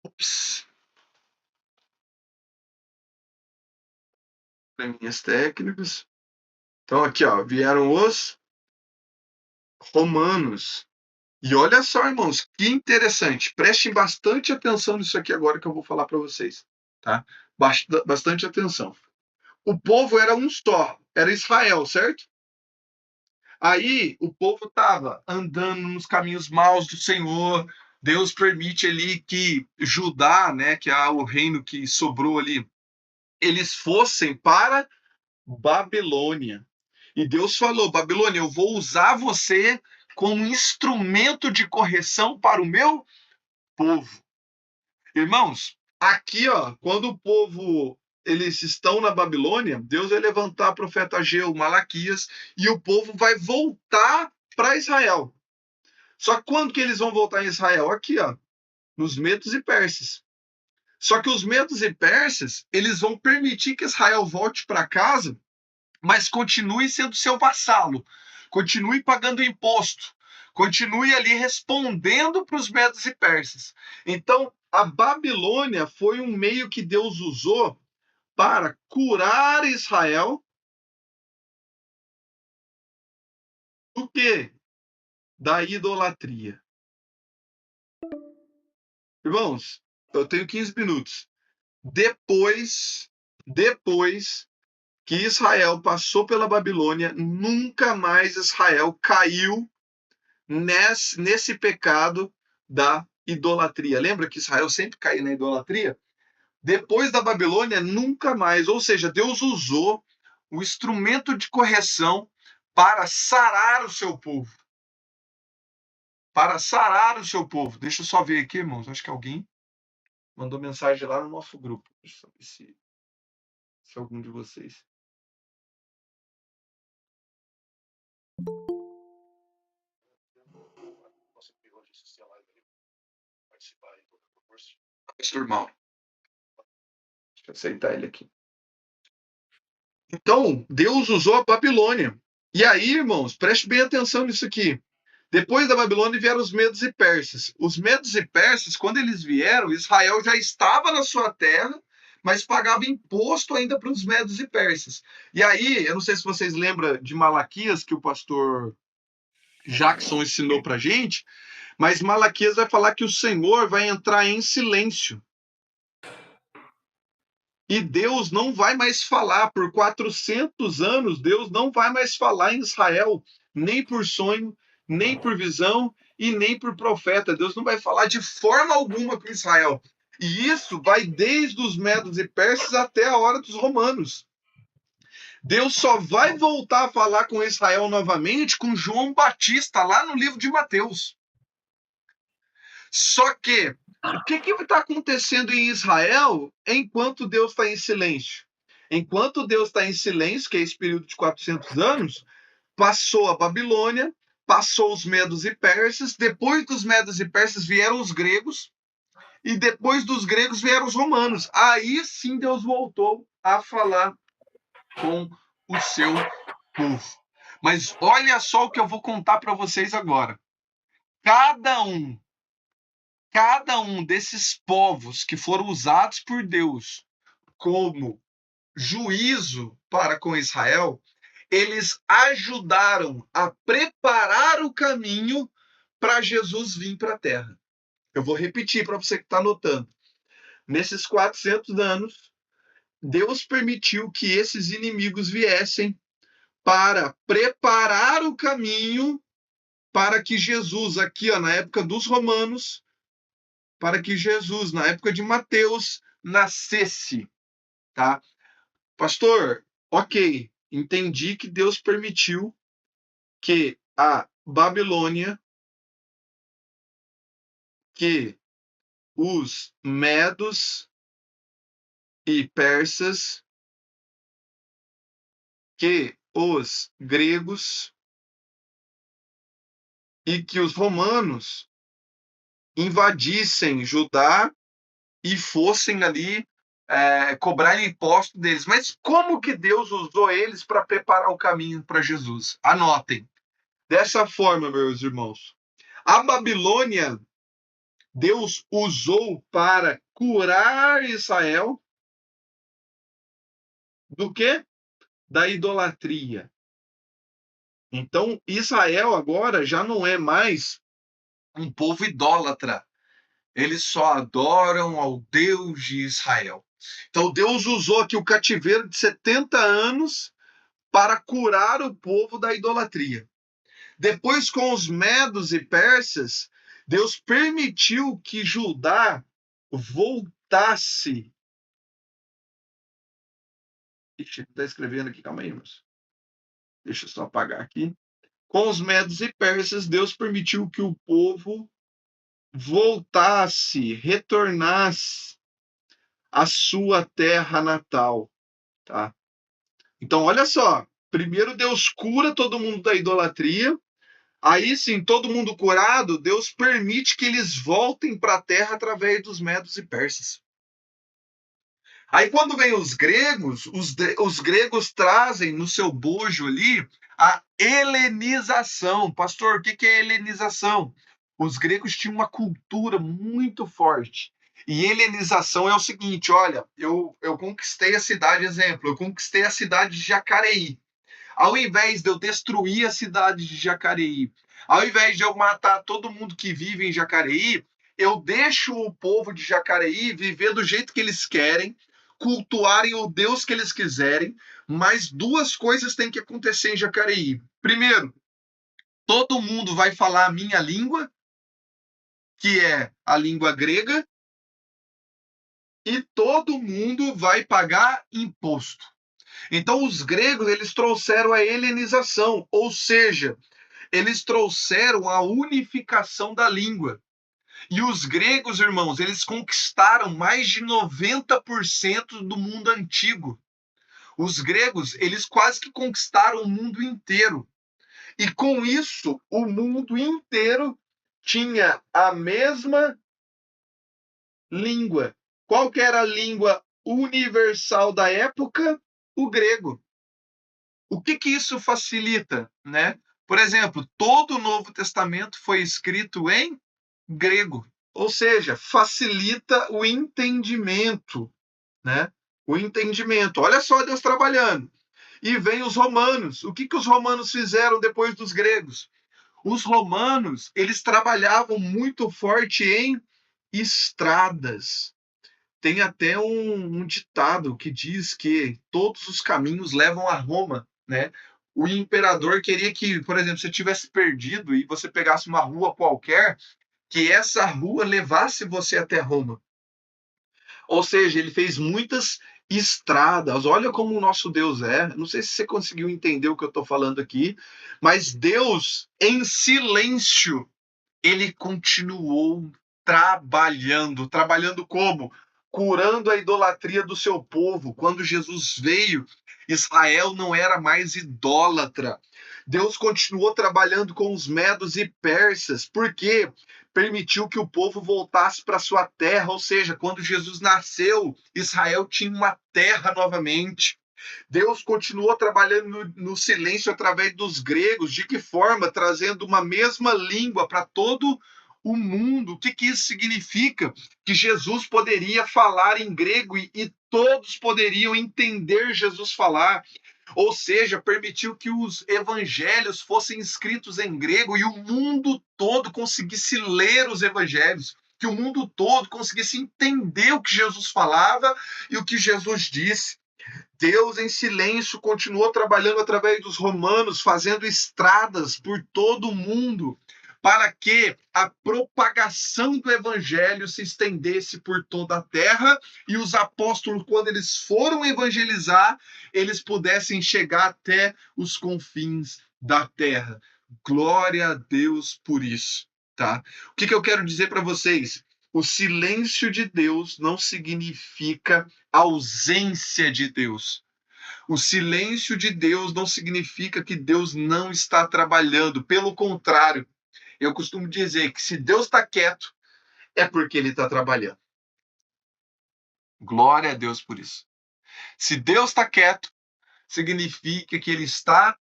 Ops, probleminhas técnicos. Então aqui, ó, vieram os romanos. E olha só, irmãos, que interessante. Prestem bastante atenção nisso aqui agora que eu vou falar para vocês, tá? Bastante atenção. O povo era um só, era Israel, certo? Aí o povo estava andando nos caminhos maus do Senhor. Deus permite ali que Judá, né, que é o reino que sobrou ali, eles fossem para Babilônia. E Deus falou: Babilônia, eu vou usar você como instrumento de correção para o meu povo. Irmãos, aqui, ó, quando o povo eles estão na Babilônia, Deus vai levantar o profeta Ageu, Malaquias, e o povo vai voltar para Israel. Só que quando que eles vão voltar em Israel? Aqui, ó, nos medos e persas. Só que os medos e persas, eles vão permitir que Israel volte para casa, mas continue sendo seu vassalo, continue pagando imposto, continue ali respondendo para os medos e persas. Então, a Babilônia foi um meio que Deus usou para curar Israel do quê? Da idolatria. Irmãos, eu tenho 15 minutos. Depois que Israel passou pela Babilônia, nunca mais Israel caiu nesse pecado da idolatria. Lembra que Israel sempre caiu na idolatria? Depois da Babilônia, nunca mais. Ou seja, Deus usou o instrumento de correção para sarar o seu povo. Para sarar o seu povo. Deixa eu só ver aqui, irmãos. Acho que alguém mandou mensagem lá no nosso grupo. Deixa eu saber se algum de vocês. Pastor Mauro. Deixa eu aceitar ele aqui. Então, Deus usou a Babilônia. E aí, irmãos, preste bem atenção nisso aqui. Depois da Babilônia vieram os medos e persas. Os medos e persas, quando eles vieram, Israel já estava na sua terra, mas pagava imposto ainda para os medos e persas. E aí, eu não sei se vocês lembram de Malaquias, que o pastor Jackson ensinou para gente, mas Malaquias vai falar que o Senhor vai entrar em silêncio. E Deus não vai mais falar por 400 anos, Deus não vai mais falar em Israel, nem por sonho, nem por visão e nem por profeta. Deus não vai falar de forma alguma com Israel. E isso vai desde os medos e persas até a hora dos romanos. Deus só vai voltar a falar com Israel novamente com João Batista, lá no livro de Mateus. Só que o que está acontecendo em Israel enquanto Deus está em silêncio? Enquanto Deus está em silêncio, que é esse período de 400 anos, passou a Babilônia, passou os medos e persas, depois dos medos e persas vieram os gregos, e depois dos gregos vieram os romanos. Aí sim Deus voltou a falar com o seu povo. Mas olha só o que eu vou contar para vocês agora. Cada um desses povos que foram usados por Deus como juízo para com Israel, eles ajudaram a preparar o caminho para Jesus vir para a Terra. Eu vou repetir para você que está anotando. Nesses 400 anos, Deus permitiu que esses inimigos viessem para preparar o caminho para que Jesus, aqui ó, na época dos romanos, para que Jesus, na época de Mateus, nascesse, tá? Pastor, ok, entendi que Deus permitiu que a Babilônia, que os medos e persas, que os gregos e que os romanos invadissem Judá e fossem ali cobrar imposto deles. Mas como que Deus usou eles para preparar o caminho para Jesus? Anotem. Dessa forma, meus irmãos, a Babilônia, Deus usou para curar Israel do quê? Da idolatria. Então, Israel agora já não é mais um povo idólatra. Eles só adoram ao Deus de Israel. Então, Deus usou aqui o cativeiro de 70 anos para curar o povo da idolatria. Depois, com os medos e persas, Deus permitiu que Judá voltasse. Ixi, está escrevendo aqui, calma aí, irmãos. Deixa eu só apagar aqui. Com os medos e persas, Deus permitiu que o povo voltasse, retornasse à sua terra natal, tá? Então, olha só. Primeiro Deus cura todo mundo da idolatria. Aí sim, todo mundo curado, Deus permite que eles voltem para a terra através dos medos e persas. Aí quando vem os gregos, os gregos trazem no seu bojo ali a helenização. Pastor, o que é helenização? Os gregos tinham uma cultura muito forte. E helenização é o seguinte, olha, eu conquistei a cidade, exemplo, eu conquistei a cidade de Jacareí. Ao invés de eu destruir a cidade de Jacareí, ao invés de eu matar todo mundo que vive em Jacareí, eu deixo o povo de Jacareí viver do jeito que eles querem, cultuarem o Deus que eles quiserem, mas duas coisas têm que acontecer em Jacareí. Primeiro, todo mundo vai falar a minha língua, que é a língua grega, e todo mundo vai pagar imposto. Então, os gregos, eles trouxeram a helenização, ou seja, eles trouxeram a unificação da língua. E os gregos, irmãos, eles conquistaram mais de 90% do mundo antigo. Os gregos, eles quase que conquistaram o mundo inteiro. E com isso, o mundo inteiro tinha a mesma língua. Qual que era a língua universal da época? O grego. O que isso facilita, né? Por exemplo, todo o Novo Testamento foi escrito em grego, ou seja, facilita o entendimento, né? O entendimento. Olha só Deus trabalhando. E vem os romanos. O que os romanos fizeram depois dos gregos? Os romanos, eles trabalhavam muito forte em estradas. Tem até um ditado que diz que todos os caminhos levam a Roma, né? O imperador queria que, por exemplo, você tivesse perdido e você pegasse uma rua qualquer, que essa rua levasse você até Roma. Ou seja, ele fez muitas estradas. Olha como o nosso Deus é. Não sei se você conseguiu entender o que eu estou falando aqui, mas Deus, em silêncio, ele continuou trabalhando. Trabalhando como? Curando a idolatria do seu povo. Quando Jesus veio, Israel não era mais idólatra. Deus continuou trabalhando com os medos e persas, porque permitiu que o povo voltasse para sua terra, ou seja, quando Jesus nasceu, Israel tinha uma terra novamente. Deus continuou trabalhando no silêncio através dos gregos. De que forma? Trazendo uma mesma língua para todo o mundo. O que isso significa? Que Jesus poderia falar em grego e todos poderiam entender Jesus falar. Ou seja, permitiu que os evangelhos fossem escritos em grego e o mundo todo conseguisse ler os evangelhos, que o mundo todo conseguisse entender o que Jesus falava e o que Jesus disse. Deus, em silêncio, continuou trabalhando através dos romanos, fazendo estradas por todo o mundo, para que a propagação do evangelho se estendesse por toda a terra e os apóstolos, quando eles foram evangelizar, eles pudessem chegar até os confins da terra. Glória a Deus por isso, tá? O que eu quero dizer para vocês? O silêncio de Deus não significa ausência de Deus. O silêncio de Deus não significa que Deus não está trabalhando. Pelo contrário, eu costumo dizer que se Deus está quieto, é porque ele está trabalhando. Glória a Deus por isso. Se Deus está quieto, significa que ele está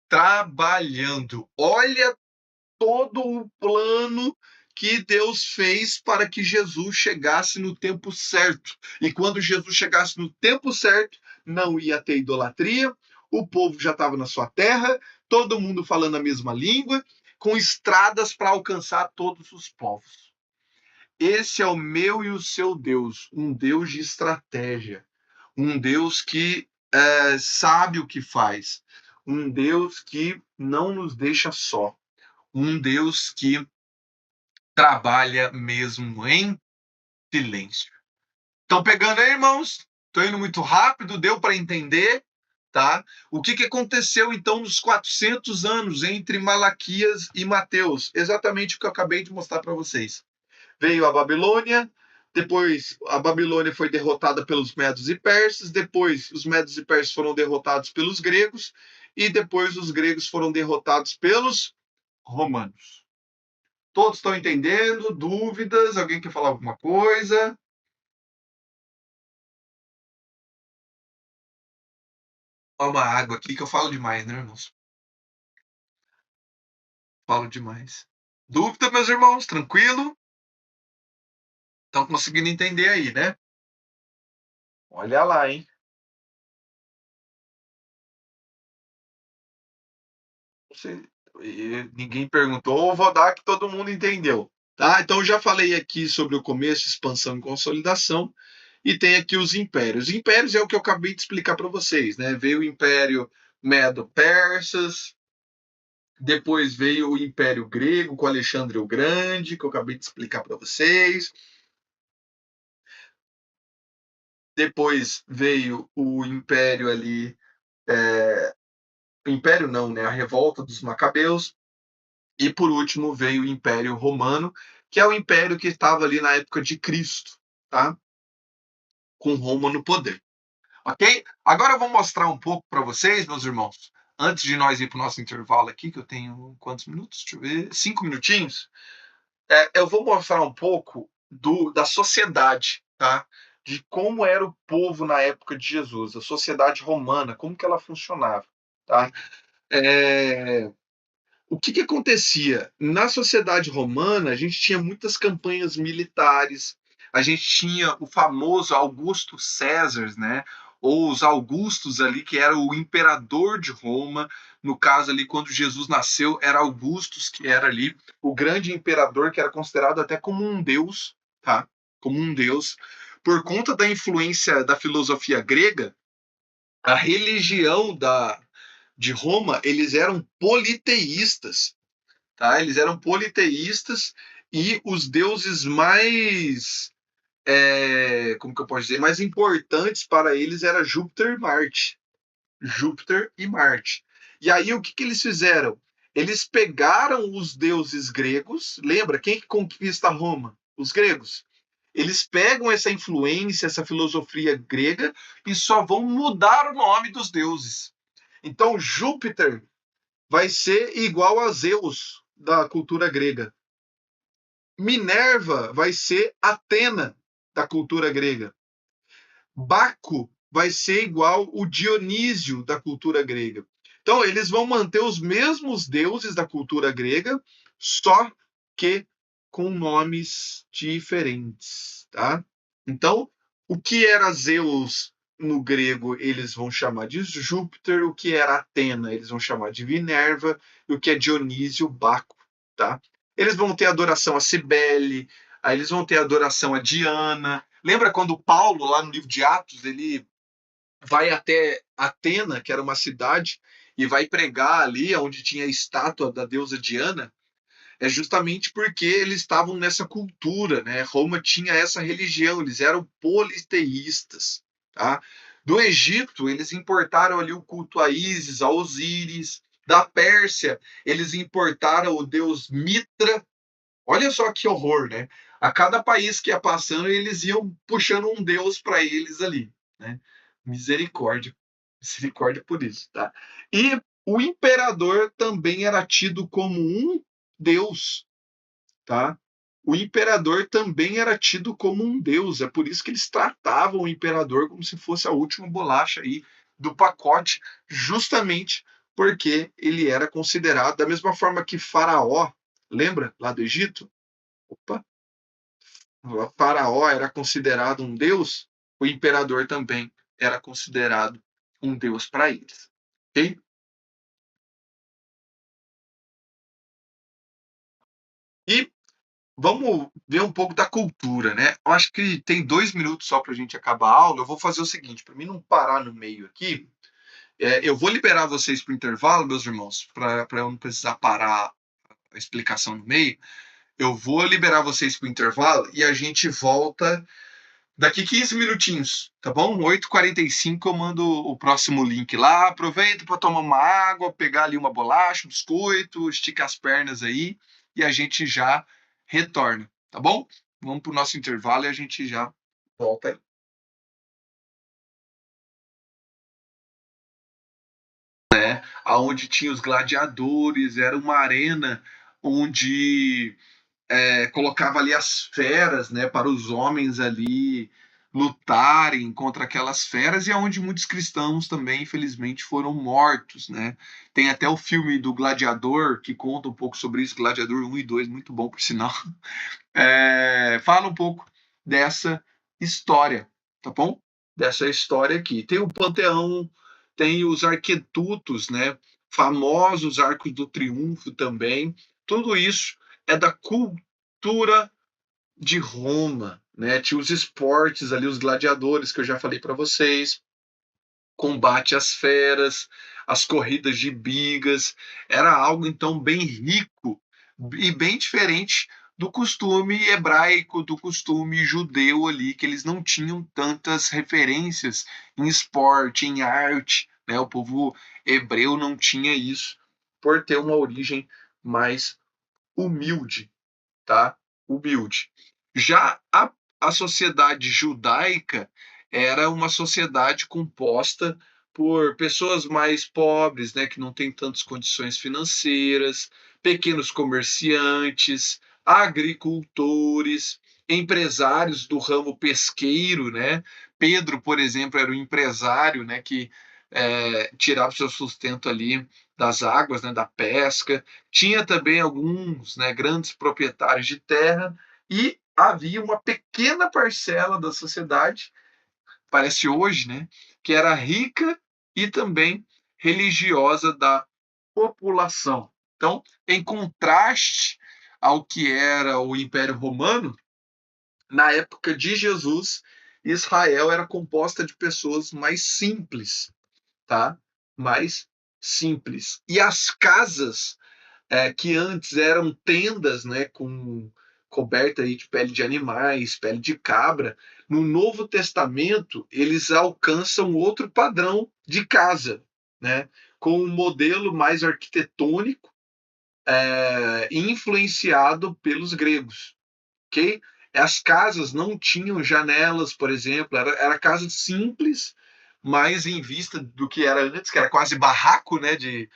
trabalhando. Olha todo o plano que Deus fez para que Jesus chegasse no tempo certo. E quando Jesus chegasse no tempo certo, não ia ter idolatria, o povo já estava na sua terra, todo mundo falando a mesma língua, com estradas para alcançar todos os povos. Esse é o meu e o seu Deus, um Deus de estratégia, um Deus que sabe o que faz, um Deus que não nos deixa só, um Deus que trabalha mesmo em silêncio. Estão pegando aí, irmãos? Estou indo muito rápido, deu para entender, tá? O que aconteceu então nos 400 anos entre Malaquias e Mateus? Exatamente o que eu acabei de mostrar para vocês. Veio a Babilônia, depois a Babilônia foi derrotada pelos medos e persas, depois os medos e persas foram derrotados pelos gregos e depois os gregos foram derrotados pelos romanos. Todos estão entendendo? Dúvidas? Alguém quer falar alguma coisa? Toma água aqui que eu falo demais, né, irmãos? Falo demais. Dúvida, meus irmãos? Tranquilo? Estão conseguindo entender aí, né? Olha lá, hein? Ninguém perguntou, vou dar que todo mundo entendeu. Tá? Então, já falei aqui sobre o começo, expansão e consolidação. E tem aqui os impérios. Impérios é o que eu acabei de explicar para vocês, né? Veio o Império Medo-Persas, depois veio o Império Grego com Alexandre o Grande, que eu acabei de explicar para vocês. Depois veio o Império ali, Império não, né? A Revolta dos Macabeus. E por último veio o Império Romano, que é o império que estava ali na época de Cristo, tá? Com Roma no poder. Ok? Agora eu vou mostrar um pouco para vocês, meus irmãos, antes de nós ir para o nosso intervalo aqui, que eu tenho quantos minutos? Deixa eu ver, 5 minutinhos. Eu vou mostrar um pouco da sociedade, tá? De como era o povo na época de Jesus, a sociedade romana, como que ela funcionava, tá? O que acontecia? Na sociedade romana, a gente tinha muitas campanhas militares, a gente tinha o famoso Augusto César, né? Ou os Augustos ali, que era o imperador de Roma. No caso ali, quando Jesus nasceu, era Augustus, que era ali o grande imperador, que era considerado até como um deus, tá? Como um deus. Por conta da influência da filosofia grega, a religião de Roma, eles eram politeístas, tá? Eles eram politeístas e os deuses mais, como que eu posso dizer, mais importantes para eles era Júpiter e Marte. Júpiter e Marte. E aí o que eles fizeram? Eles pegaram os deuses gregos, lembra quem que conquista Roma? Os gregos. Eles pegam essa influência, essa filosofia grega e só vão mudar o nome dos deuses. Então Júpiter vai ser igual a Zeus da cultura grega. Minerva vai ser Atena da cultura grega. Baco vai ser igual o Dionísio da cultura grega. Então, eles vão manter os mesmos deuses da cultura grega, só que com nomes diferentes, tá? Então, o que era Zeus no grego eles vão chamar de Júpiter, o que era Atena eles vão chamar de Minerva, e o que é Dionísio, Baco, tá? Eles vão ter adoração a Cibele, aí eles vão ter adoração a Diana. Lembra quando Paulo, lá no livro de Atos, ele vai até Atena, que era uma cidade, e vai pregar ali onde tinha a estátua da deusa Diana? É justamente porque eles estavam nessa cultura, né? Roma tinha essa religião, eles eram politeístas, tá? Do Egito, eles importaram ali o culto a Ísis, a Osíris. Da Pérsia, eles importaram o deus Mitra. Olha só que horror, né? A cada país que ia passando, eles iam puxando um deus para eles ali, né? Misericórdia. Misericórdia por isso, tá? E o imperador também era tido como um deus, tá? O imperador também era tido como um deus. É por isso que eles tratavam o imperador como se fosse a última bolacha aí do pacote, justamente porque ele era considerado da mesma forma que Faraó, lembra lá do Egito? Opa, o Faraó era considerado um deus, o imperador também era considerado um deus para eles. Ok? E vamos ver um pouco da cultura, né? Eu acho que tem 2 minutos só para a gente acabar a aula. Eu vou fazer o seguinte, para mim não parar no meio aqui, eu vou liberar vocês para o intervalo, meus irmãos, para eu não precisar parar a explicação no meio. Eu vou liberar vocês para o intervalo e a gente volta daqui 15 minutinhos, tá bom? 8h45 eu mando o próximo link lá. Aproveita para tomar uma água, pegar ali uma bolacha, um biscoito, estica as pernas aí e a gente já retorna, tá bom? Vamos para o nosso intervalo e a gente já volta aí. Aonde tinha os gladiadores, era uma arena onde colocava ali as feras, né, para os homens ali lutarem contra aquelas feras e aonde muitos cristãos também, infelizmente, foram mortos, né? Tem até o filme do Gladiador que conta um pouco sobre isso, Gladiador 1 e 2, muito bom por sinal. Fala um pouco dessa história, tá bom? Dessa história aqui. Tem o Panteão, tem os arquedutos, né? Famosos Arcos do Triunfo também. Tudo isso é da cultura de Roma, né? Tinha os esportes ali, os gladiadores que eu já falei para vocês, combate às feras, as corridas de bigas, era algo então bem rico e bem diferente do costume hebraico, do costume judeu ali, que eles não tinham tantas referências em esporte, em arte, né? O povo hebreu não tinha isso por ter uma origem mais humilde, tá? Humilde. Já a sociedade judaica era uma sociedade composta por pessoas mais pobres, né, que não têm tantas condições financeiras, pequenos comerciantes, agricultores, empresários do ramo pesqueiro, né? Pedro, por exemplo, era um empresário, né, que tirava seu sustento ali das águas, né, da pesca. Tinha também alguns, né, grandes proprietários de terra e havia uma pequena parcela da sociedade, parece hoje, né, que era rica e também religiosa da população. Então, em contraste ao que era o Império Romano, na época de Jesus, Israel era composta de pessoas mais simples, tá? Mais simples. E as casas que antes eram tendas, né, com coberta aí de pele de animais, pele de cabra, no Novo Testamento eles alcançam outro padrão de casa, né, com um modelo mais arquitetônico, influenciado pelos gregos, ok? As casas não tinham janelas, por exemplo, era casa simples, mais em vista do que era antes, que era quase barraco, né, de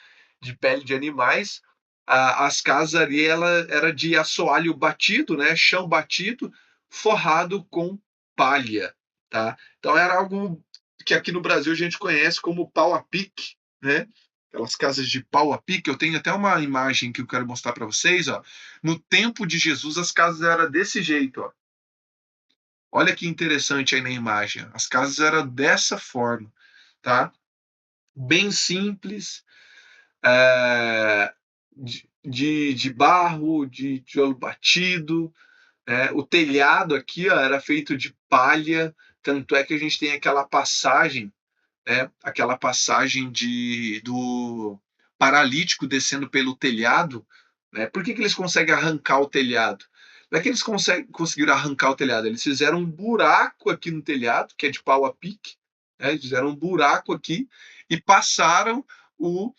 pele de animais. As casas ali era de assoalho batido, né, chão batido, forrado com palha, tá? Então era algo que aqui no Brasil a gente conhece como pau a pique, né? Aquelas casas de pau a pique. Eu tenho até uma imagem que eu quero mostrar para vocês, ó. No tempo de Jesus as casas eram desse jeito, ó. Olha que interessante aí na imagem. As casas eram dessa forma, tá? Bem simples, de barro, de tijolo batido. O telhado aqui, ó, era feito de palha, tanto é que a gente tem aquela passagem do paralítico descendo pelo telhado, né? Por que eles conseguem arrancar o telhado? Não é que eles conseguiram arrancar o telhado, eles fizeram um buraco aqui no telhado, que é de pau a pique, né? Eles fizeram um buraco aqui e passaram o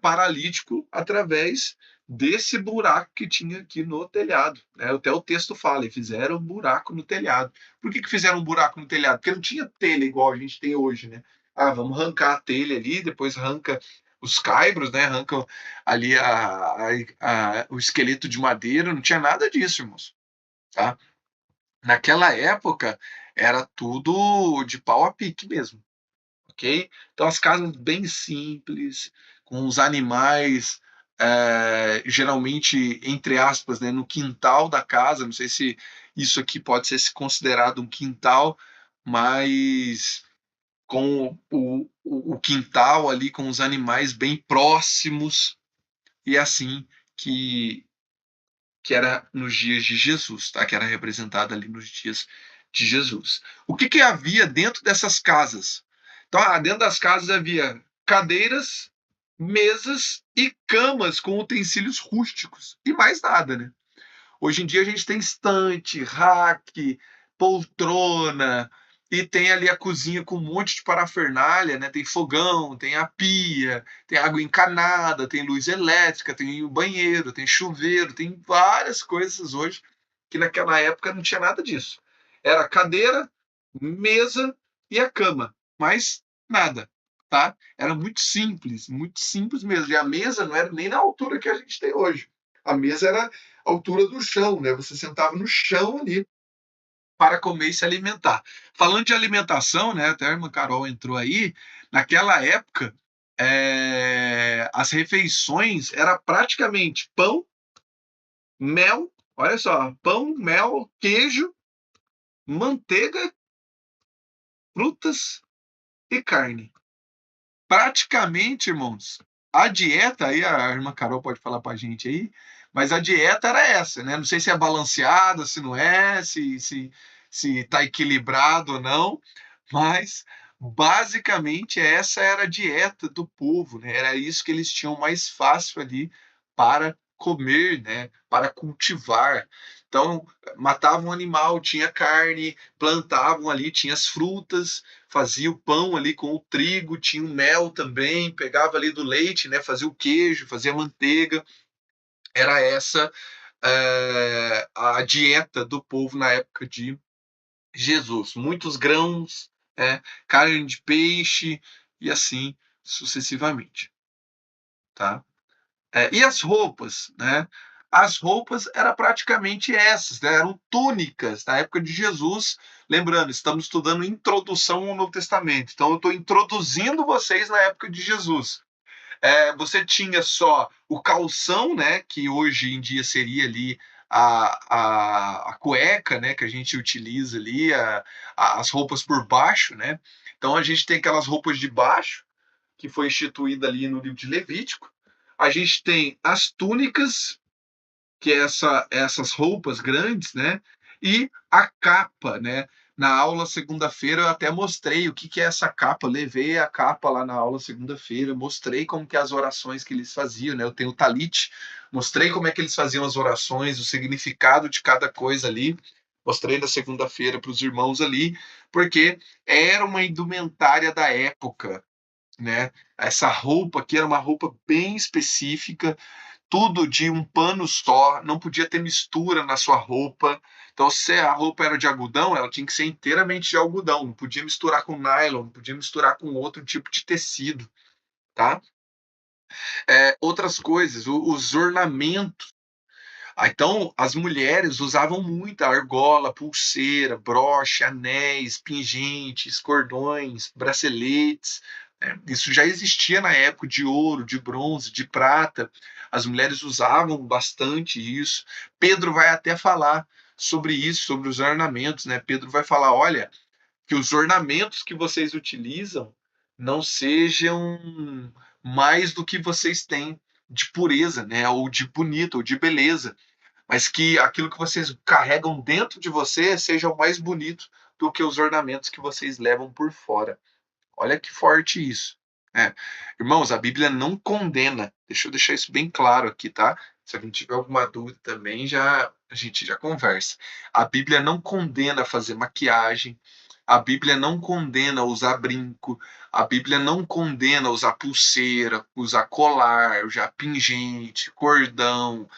paralítico através desse buraco que tinha aqui no telhado, né? Até o texto fala, e fizeram um buraco no telhado. Por que fizeram um buraco no telhado? Porque não tinha telha igual a gente tem hoje, né? Vamos arrancar a telha ali, depois arranca os caibros, né? Arranca ali o esqueleto de madeira, não tinha nada disso, irmãos, tá? Naquela época era tudo de pau a pique mesmo, ok? Então as casas bem simples, com os animais geralmente, entre aspas, né, no quintal da casa. Não sei se isso aqui pode ser considerado um quintal, mas com o quintal ali, com os animais bem próximos, e assim que, que era nos dias de Jesus, tá? Que era representado ali nos dias de Jesus. O que havia dentro dessas casas? Então, dentro das casas havia cadeiras, mesas e camas com utensílios rústicos, e mais nada, né? Hoje em dia a gente tem estante, rack, poltrona, e tem ali a cozinha com um monte de parafernália, né? Tem fogão, tem a pia, tem água encanada, tem luz elétrica, tem o banheiro, tem chuveiro, tem várias coisas hoje que naquela época não tinha nada disso. Era a cadeira, mesa e a cama, mas nada, tá? Era muito simples mesmo. E a mesa não era nem na altura que a gente tem hoje. A mesa era altura do chão, né? Você sentava no chão ali para comer e se alimentar. Falando de alimentação, né? Até a irmã Carol entrou aí. Naquela época, as refeições era praticamente pão, mel, olha só, pão, mel, queijo, manteiga, frutas e carne. Praticamente, irmãos, a dieta, aí a irmã Carol pode falar para a gente aí, mas a dieta era essa, né? Não sei se é balanceada, se não é, se está equilibrado ou não, mas basicamente essa era a dieta do povo, né? Era isso que eles tinham mais fácil ali para comer, né? Para cultivar. Então, matavam um animal, tinha carne, plantavam ali, tinha as frutas, fazia o pão ali com o trigo, tinha o mel também, pegava ali do leite, né? Fazia o queijo, fazia a manteiga. Era essa a dieta do povo na época de Jesus. Muitos grãos, carne de peixe e assim sucessivamente, tá? E as roupas, né? As roupas eram praticamente essas, né? Eram túnicas na época de Jesus. Lembrando, estamos estudando introdução ao Novo Testamento, então eu estou introduzindo vocês na época de Jesus. Você tinha só o calção, né? Que hoje em dia seria ali a cueca, né? Que a gente utiliza ali, as roupas por baixo, né? Então a gente tem aquelas roupas de baixo, que foi instituída ali no livro de Levítico. A gente tem as túnicas, que é essas roupas grandes, né? E a capa, né? Na aula segunda-feira eu até mostrei o que é essa capa. Eu levei a capa lá na aula segunda-feira, mostrei como que as orações que eles faziam, né? Eu tenho o talit, mostrei como é que eles faziam as orações, o significado de cada coisa ali. Mostrei na segunda-feira para os irmãos ali, porque era uma indumentária da época, né? Essa roupa aqui era uma roupa bem específica, tudo de um pano só, não podia ter mistura na sua roupa. Então, se a roupa era de algodão, ela tinha que ser inteiramente de algodão, não podia misturar com nylon, não podia misturar com outro tipo de tecido, tá? Outras coisas, os ornamentos. Então, as mulheres usavam muito a argola, pulseira, broche, anéis, pingentes, cordões, braceletes, né? Isso já existia na época de ouro, de bronze, de prata. As mulheres usavam bastante isso. Pedro vai até falar sobre isso, sobre os ornamentos, né? Pedro vai falar, olha, que os ornamentos que vocês utilizam não sejam mais do que vocês têm de pureza, né? Ou de bonito, ou de beleza, mas que aquilo que vocês carregam dentro de você seja o mais bonito do que os ornamentos que vocês levam por fora. Olha que forte isso. É. Irmãos, a Bíblia não condena. Deixa eu deixar isso bem claro aqui, tá? Se alguém tiver alguma dúvida também, a gente já conversa. A Bíblia não condena fazer maquiagem. A Bíblia não condena usar brinco. A Bíblia não condena usar pulseira, usar colar, usar pingente, cordão.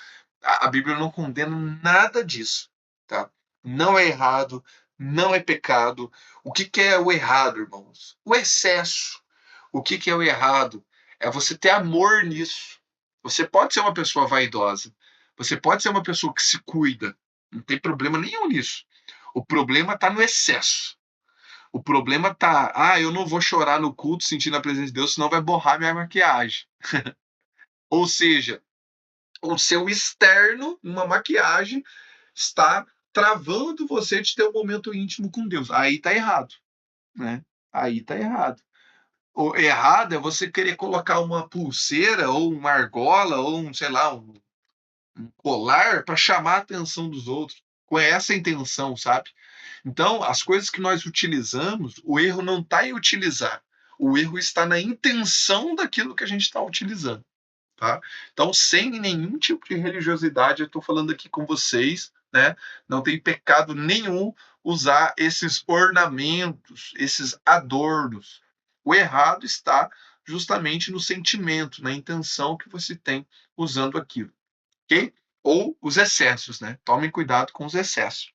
A Bíblia não condena nada disso, tá? Não é errado, não é pecado. O que que é o errado, irmãos? O excesso. O que que é o errado? É você ter amor nisso. Você pode ser uma pessoa vaidosa. Você pode ser uma pessoa que se cuida. Não tem problema nenhum nisso. O problema está no excesso. O problema está, eu não vou chorar no culto sentindo a presença de Deus, senão vai borrar minha maquiagem. Ou seja, o seu externo, uma maquiagem, está travando você de ter um momento íntimo com Deus. Aí tá errado, né? Aí tá errado. O errado é você querer colocar uma pulseira ou uma argola ou sei lá, um colar para chamar a atenção dos outros com essa intenção, sabe? Então, as coisas que nós utilizamos, o erro não está em utilizar. O erro está na intenção daquilo que a gente está utilizando. Tá? Então, sem nenhum tipo de religiosidade, eu estou falando aqui com vocês, né? Não tem pecado nenhum usar esses ornamentos, esses adornos. O errado está justamente no sentimento, na intenção que você tem usando aquilo, ok? Ou os excessos, né? Tomem cuidado com os excessos.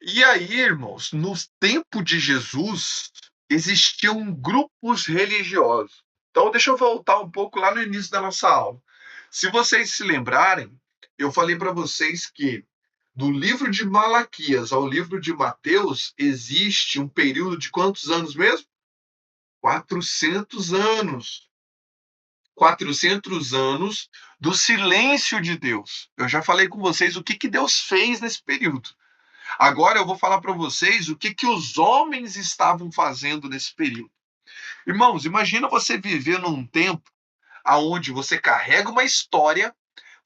E aí, irmãos, no tempo de Jesus, existiam grupos religiosos. Então, deixa eu voltar um pouco lá no início da nossa aula. Se vocês se lembrarem, eu falei para vocês que do livro de Malaquias ao livro de Mateus existe um período de quantos anos mesmo? 400 anos. 400 anos do silêncio de Deus. Eu já falei com vocês o que Deus fez nesse período. Agora eu vou falar para vocês o que os homens estavam fazendo nesse período. Irmãos, imagina você viver num tempo onde você carrega uma história,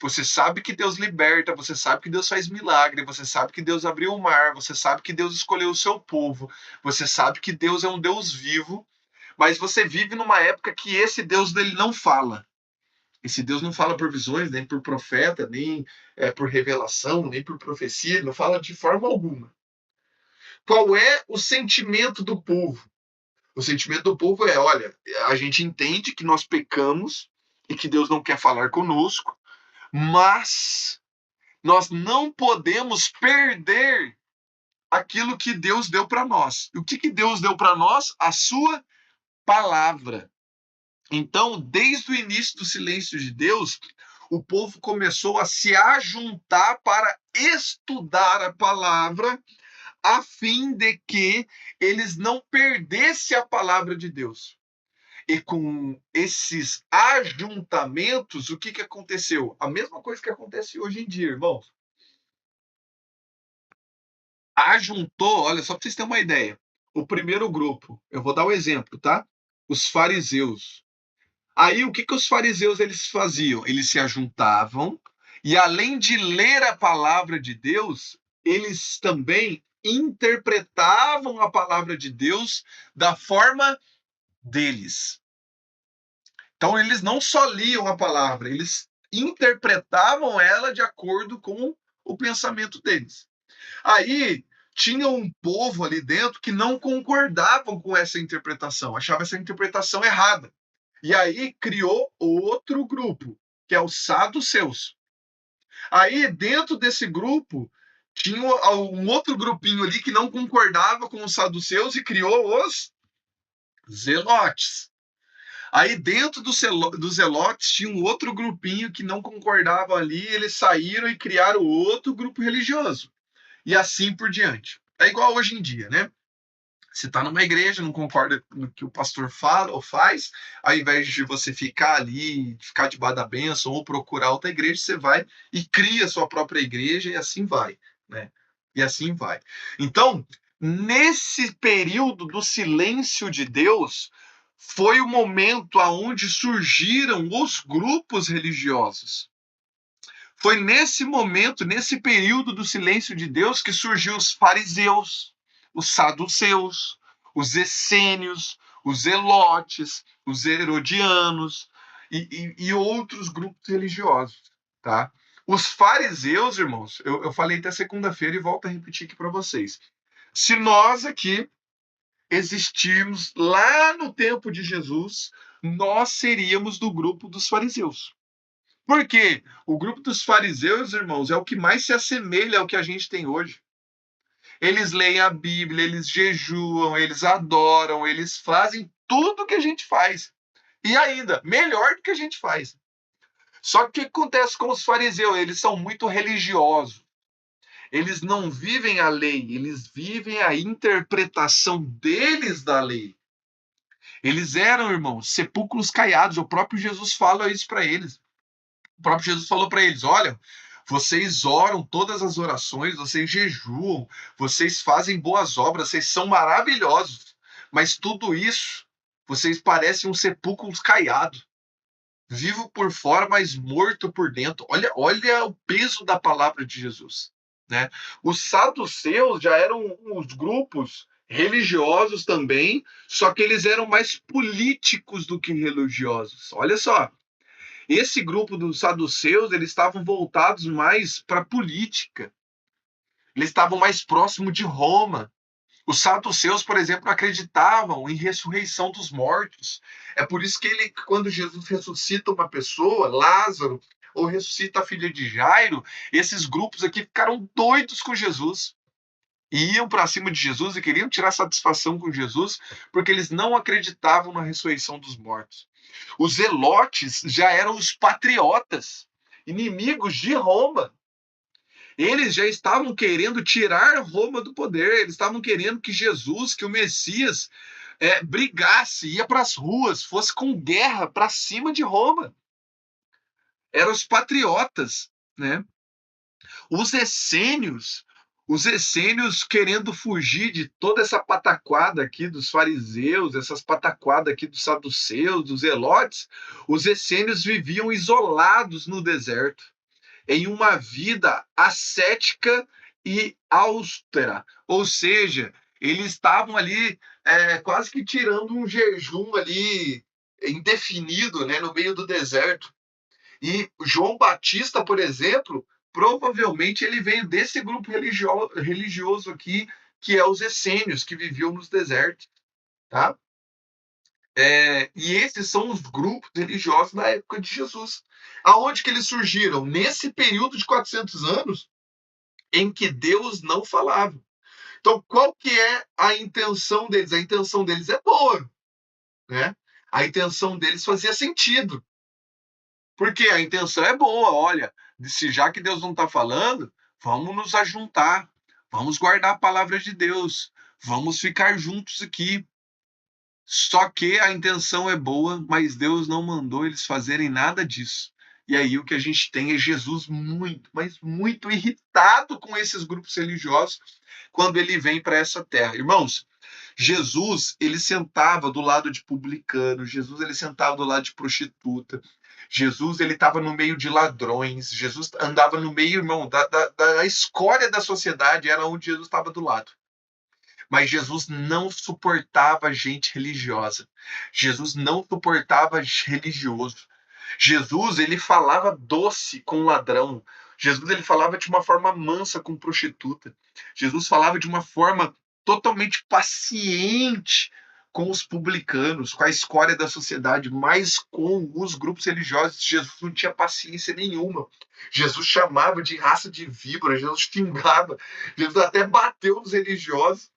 você sabe que Deus liberta, você sabe que Deus faz milagre, você sabe que Deus abriu o mar, você sabe que Deus escolheu o seu povo, você sabe que Deus é um Deus vivo, mas você vive numa época que esse Deus dele não fala. Esse Deus não fala por visões, nem por profeta, nem por revelação, nem por profecia, ele não fala de forma alguma. Qual é o sentimento do povo? O sentimento do povo é: olha, a gente entende que nós pecamos e que Deus não quer falar conosco, mas nós não podemos perder aquilo que Deus deu para nós. E o que Deus deu para nós? A sua palavra. Então, desde o início do silêncio de Deus, o povo começou a se ajuntar para estudar a palavra, a fim de que eles não perdessem a palavra de Deus. E com esses ajuntamentos, o que aconteceu? A mesma coisa que acontece hoje em dia, irmãos. Ajuntou, olha, só para vocês terem uma ideia. O primeiro grupo, eu vou dar um exemplo, tá? Os fariseus. Aí o que os fariseus eles faziam? Eles se ajuntavam e além de ler a palavra de Deus, eles também interpretavam a palavra de Deus da forma deles. Então eles não só liam a palavra, eles interpretavam ela de acordo com o pensamento deles. Aí tinha um povo ali dentro que não concordavam com essa interpretação, achava essa interpretação errada. E aí criou outro grupo, que é os saduceus. Aí dentro desse grupo tinha um outro grupinho ali que não concordava com os saduceus e criou os zelotes. Aí dentro dos zelotes tinha um outro grupinho que não concordava ali, eles saíram e criaram outro grupo religioso. E assim por diante. É igual hoje em dia, né? Você está numa igreja, não concorda com o que o pastor fala ou faz, ao invés de você ficar ali, ficar debaixo da bênção ou procurar outra igreja, você vai e cria a sua própria igreja e assim vai, né? E assim vai. Então, nesse período do silêncio de Deus, foi o momento aonde surgiram os grupos religiosos. Foi nesse momento, nesse período do silêncio de Deus, que surgiu os fariseus, os saduceus, os essênios, os zelotes, os herodianos e outros grupos religiosos, tá? Os fariseus, irmãos, eu falei até segunda-feira e volto a repetir aqui para vocês. Se nós aqui existirmos lá no tempo de Jesus, nós seríamos do grupo dos fariseus. Por quê? O grupo dos fariseus, irmãos, é o que mais se assemelha ao que a gente tem hoje. Eles leem a Bíblia, eles jejuam, eles adoram, eles fazem tudo o que a gente faz. E ainda, melhor do que a gente faz. Só que o que acontece com os fariseus? Eles são muito religiosos. Eles não vivem a lei, eles vivem a interpretação deles da lei. Eles eram, irmãos, sepulcros caiados. O próprio Jesus fala isso para eles. O próprio Jesus falou para eles: olha, vocês oram todas as orações, vocês jejuam, vocês fazem boas obras, vocês são maravilhosos, mas tudo isso, vocês parecem um sepulcro caiado, vivo por fora, mas morto por dentro. Olha o peso da palavra de Jesus, né? Os saduceus já eram os grupos religiosos também, só que eles eram mais políticos do que religiosos. Olha só, esse grupo dos saduceus, eles estavam voltados mais para a política. Eles estavam mais próximos de Roma. Os saduceus, por exemplo, acreditavam em ressurreição dos mortos. É por isso que quando Jesus ressuscita uma pessoa, Lázaro, ou ressuscita a filha de Jairo, esses grupos aqui ficaram doidos com Jesus. E iam para cima de Jesus e queriam tirar satisfação com Jesus, porque eles não acreditavam na ressurreição dos mortos. Os zelotes já eram os patriotas, inimigos de Roma. Eles já estavam querendo tirar Roma do poder, eles estavam querendo que Jesus, que o Messias, brigasse, ia para as ruas, fosse com guerra para cima de Roma. Eram os patriotas, né? Os essênios querendo fugir de toda essa pataquada aqui dos fariseus, essas pataquadas aqui dos saduceus, dos zelotes, os essênios viviam isolados no deserto, em uma vida ascética e austera. Ou seja, eles estavam ali quase que tirando um jejum ali indefinido, né, no meio do deserto. E João Batista, por exemplo, provavelmente ele veio desse grupo religioso aqui, que é os essênios, que viviam nos desertos, tá? E esses são os grupos religiosos da época de Jesus. Aonde que eles surgiram? Nesse período de 400 anos em que Deus não falava. Então, qual que é a intenção deles? A intenção deles é boa, né? A intenção deles fazia sentido. Porque a intenção é boa, olha, se já que Deus não está falando, vamos nos ajuntar, vamos guardar a palavra de Deus, vamos ficar juntos aqui. Só que a intenção é boa, mas Deus não mandou eles fazerem nada disso. E aí o que a gente tem é Jesus muito, mas muito irritado com esses grupos religiosos quando ele vem para essa terra. Irmãos, Jesus, ele sentava do lado de publicano, Jesus, ele sentava do lado de prostituta, Jesus, ele estava no meio de ladrões, Jesus andava no meio, irmão, da escória da sociedade, era onde Jesus estava do lado. Mas Jesus não suportava gente religiosa. Jesus não suportava religioso. Jesus, ele falava doce com ladrão. Jesus, ele falava de uma forma mansa com prostituta. Jesus falava de uma forma totalmente paciente com os publicanos, com a escória da sociedade, mas com os grupos religiosos. Jesus não tinha paciência nenhuma. Jesus chamava de raça de víbora, Jesus xingava, Jesus até bateu nos religiosos.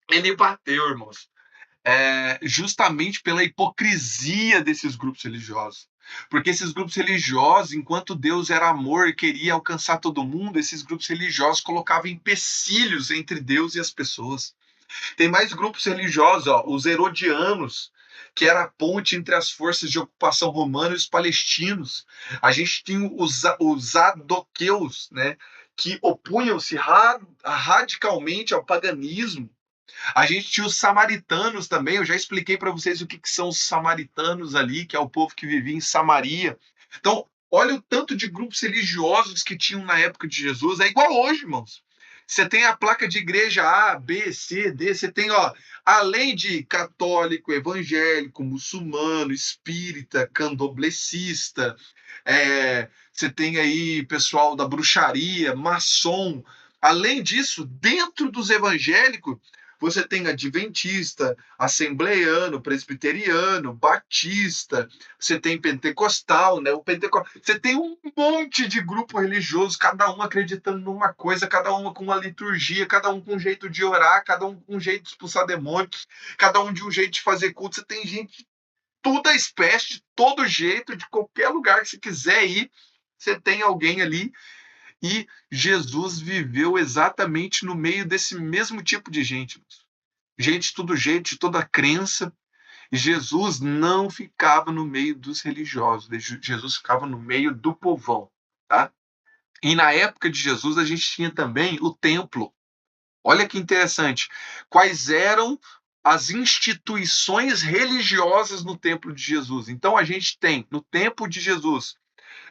Ele bateu, irmãos, justamente pela hipocrisia desses grupos religiosos. Porque esses grupos religiosos, enquanto Deus era amor e queria alcançar todo mundo, esses grupos religiosos colocavam empecilhos entre Deus e as pessoas. Tem mais grupos religiosos, ó, os herodianos, que era a ponte entre as forças de ocupação romana e os palestinos. A gente tinha os sadoqueus, né, que opunham-se radicalmente ao paganismo. A gente tinha os samaritanos também. Eu já expliquei para vocês o que são os samaritanos ali, que é o povo que vivia em Samaria. Então, olha o tanto de grupos religiosos que tinham na época de Jesus. É igual hoje, irmãos. Você tem a placa de igreja A, B, C, D. Você tem, ó, além de católico, evangélico, muçulmano, espírita, candomblessista, você tem aí pessoal da bruxaria, maçom. Além disso, dentro dos evangélicos, você tem adventista, assembleiano, presbiteriano, batista, você tem pentecostal, né? Você tem um monte de grupo religioso, cada um acreditando numa coisa, cada um com uma liturgia, cada um com um jeito de orar, cada um com um jeito de expulsar demônios, cada um de um jeito de fazer culto. Você tem gente de toda espécie, de todo jeito, de qualquer lugar que você quiser ir, você tem alguém ali. E Jesus viveu exatamente no meio desse mesmo tipo de gente. Gente de todo jeito, de toda crença. E Jesus não ficava no meio dos religiosos. Jesus ficava no meio do povão. Tá? E na época de Jesus, a gente tinha também o templo. Olha que interessante. Quais eram as instituições religiosas no templo de Jesus? Então, a gente tem, no templo de Jesus,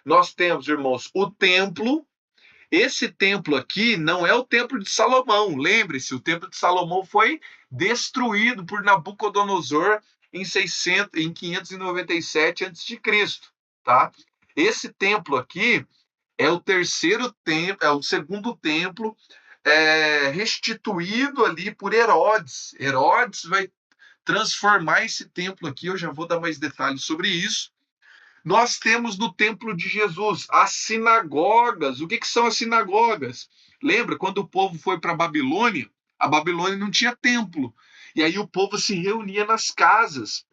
nós temos, irmãos, o templo. Esse templo aqui não é o templo de Salomão. Lembre-se, o templo de Salomão foi destruído por Nabucodonosor em 597 a.C., tá? Esse templo aqui é o terceiro templo, é o segundo templo restituído ali por Herodes. Herodes vai transformar esse templo aqui. Eu já vou dar mais detalhes sobre isso. Nós temos no templo de Jesus as sinagogas. O que são as sinagogas? Lembra quando o povo foi para a Babilônia não tinha templo. E aí o povo se reunia nas casas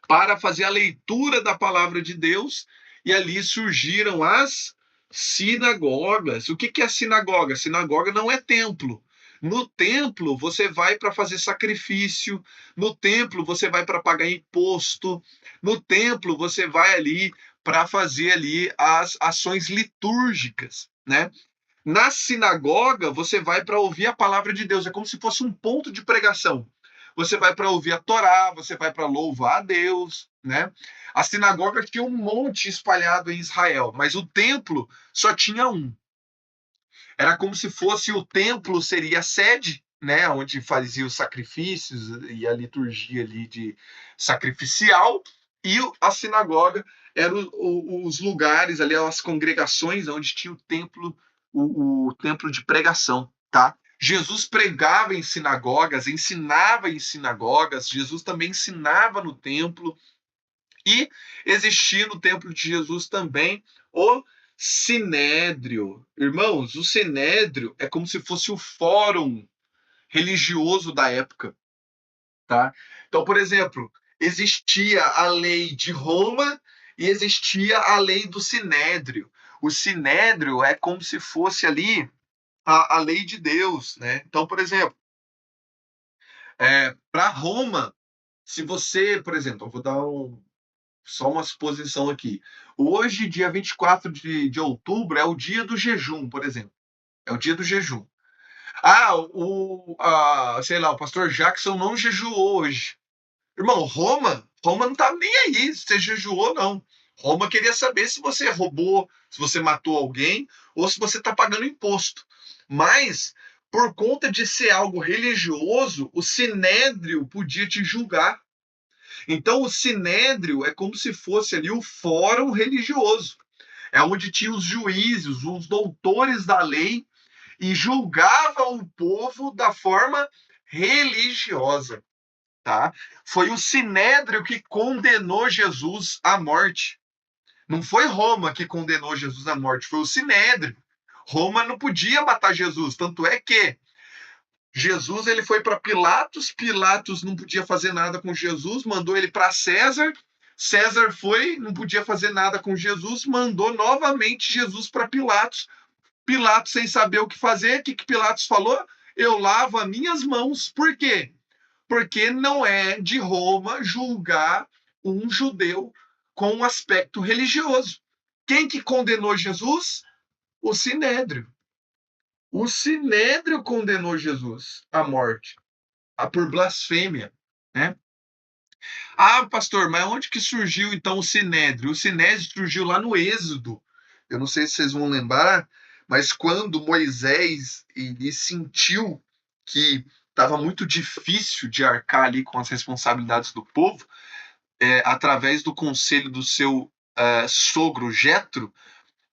para fazer a leitura da palavra de Deus, e ali surgiram as sinagogas. O que é sinagoga? Sinagoga não é templo. No templo você vai para fazer sacrifício, no templo você vai para pagar imposto, no templo você vai ali para fazer ali as ações litúrgicas, né? Na sinagoga, você vai para ouvir a palavra de Deus, é como se fosse um ponto de pregação. Você vai para ouvir a Torá, você vai para louvar a Deus, né? A sinagoga tinha um monte espalhado em Israel, mas o templo só tinha um. Era como se fosse o templo seria a sede, né, onde fazia os sacrifícios e a liturgia ali de sacrificial, e a sinagoga eram os lugares ali, as congregações onde tinha o templo, o templo de pregação, tá? Jesus pregava em sinagogas, ensinava em sinagogas, Jesus também ensinava no templo, e existia no templo de Jesus também o Sinédrio. Irmãos, o Sinédrio é como se fosse o fórum religioso da época, tá? Então, por exemplo, existia a lei de Roma e existia a lei do Sinédrio. O Sinédrio é como se fosse ali a lei de Deus, né? Então, por exemplo, para Roma, se você, por exemplo, eu vou dar só uma suposição aqui. Hoje, dia 24 de outubro, é o dia do jejum, por exemplo. É o dia do jejum. Sei lá, o pastor Jackson não jejuou hoje. Irmão, Roma não tá nem aí se você jejuou ou não. Roma queria saber se você roubou, se você matou alguém ou se você está pagando imposto. Mas, por conta de ser algo religioso, o sinédrio podia te julgar. Então, o sinédrio é como se fosse ali o fórum religioso. É onde tinha os juízes, os doutores da lei, e julgavam o povo da forma religiosa, tá? Foi o sinédrio que condenou Jesus à morte. Não foi Roma que condenou Jesus à morte, foi o sinédrio. Roma não podia matar Jesus, tanto é que Jesus ele foi para Pilatos, Pilatos não podia fazer nada com Jesus, mandou ele para César, César foi, não podia fazer nada com Jesus, mandou novamente Jesus para Pilatos. Pilatos, sem saber o que fazer, o que Pilatos falou? eu lavo as minhas mãos. Por quê? Porque não é de Roma julgar um judeu com um aspecto religioso. Quem que condenou Jesus? O Sinédrio. O Sinédrio condenou Jesus à morte, por blasfêmia, né? Ah, pastor, mas onde que surgiu então o Sinédrio? O Sinédrio surgiu lá no Êxodo. Eu não sei se vocês vão lembrar, mas quando Moisés ele sentiu que estava muito difícil de arcar ali com as responsabilidades do povo, através do conselho do seu sogro Jetro,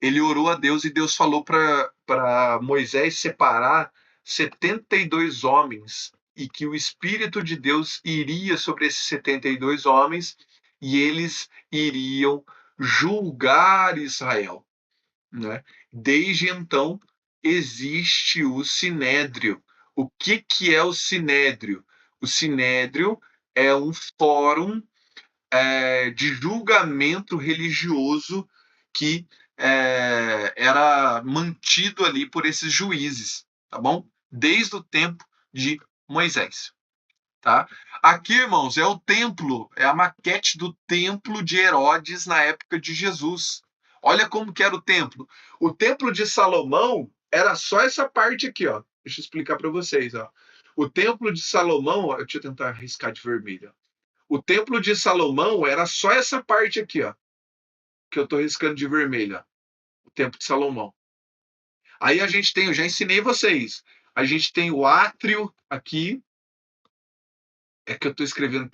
ele orou a Deus e Deus falou para Moisés separar 72 homens e que o Espírito de Deus iria sobre esses 72 homens e eles iriam julgar Israel, né? Desde então existe o Sinédrio. O que é o Sinédrio? O Sinédrio é um fórum de julgamento religioso que era mantido ali por esses juízes, tá bom? Desde o tempo de Moisés, tá? Aqui, irmãos, é o templo, é a maquete do templo de Herodes na época de Jesus. Olha como que era o templo. O templo de Salomão era só essa parte aqui, ó. Deixa eu explicar para vocês, ó. O templo de Salomão, ó, deixa eu tentar riscar de vermelho. O templo de Salomão era só essa parte aqui, ó, que eu estou riscando de vermelho, ó, o templo de Salomão. Aí a gente tem, eu já ensinei vocês, a gente tem o átrio aqui, é que eu estou escrevendo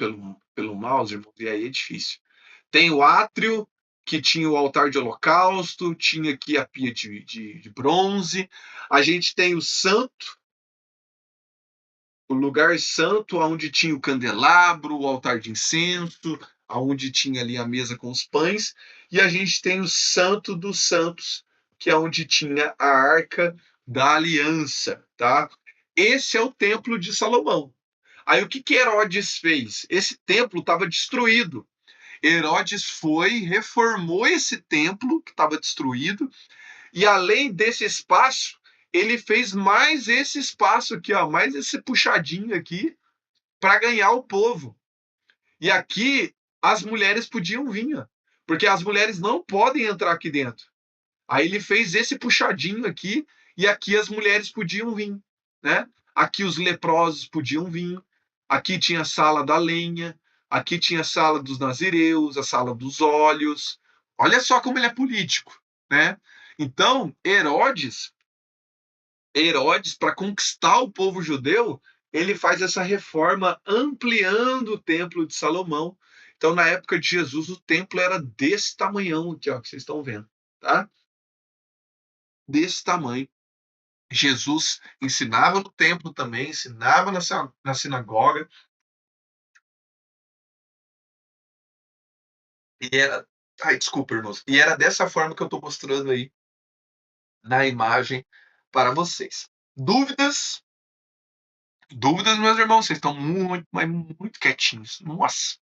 pelo mouse, irmão, e aí é difícil. Tem o átrio, que tinha o altar de holocausto, tinha aqui a pia de bronze, a gente tem o santo, o lugar santo, onde tinha o candelabro, o altar de incenso, aonde tinha ali a mesa com os pães, e a gente tem o Santo dos Santos, que é onde tinha a Arca da Aliança, tá? Esse é o Templo de Salomão. Aí o que que Herodes fez? Esse templo estava destruído. Herodes foi, reformou esse templo que estava destruído, e além desse espaço, ele fez mais esse espaço aqui, ó, mais esse puxadinho aqui, para ganhar o povo. E aqui as mulheres podiam vir, ó, porque as mulheres não podem entrar aqui dentro. Aí ele fez esse puxadinho aqui, e aqui as mulheres podiam vir, né? Aqui os leprosos podiam vir, aqui tinha a sala da lenha, aqui tinha a sala dos nazireus, a sala dos óleos. Olha só como ele é político, né? Então, Herodes, para conquistar o povo judeu, ele faz essa reforma ampliando o templo de Salomão. Então, na época de Jesus, o templo era desse tamanhão aqui, ó, que vocês estão vendo, tá? Desse tamanho. Jesus ensinava no templo também, ensinava na sinagoga. E era. Ai, desculpa, irmãos. E era dessa forma que eu estou mostrando aí na imagem para vocês. Dúvidas? Dúvidas, meus irmãos? Vocês estão muito, mas muito quietinhos. Nossa.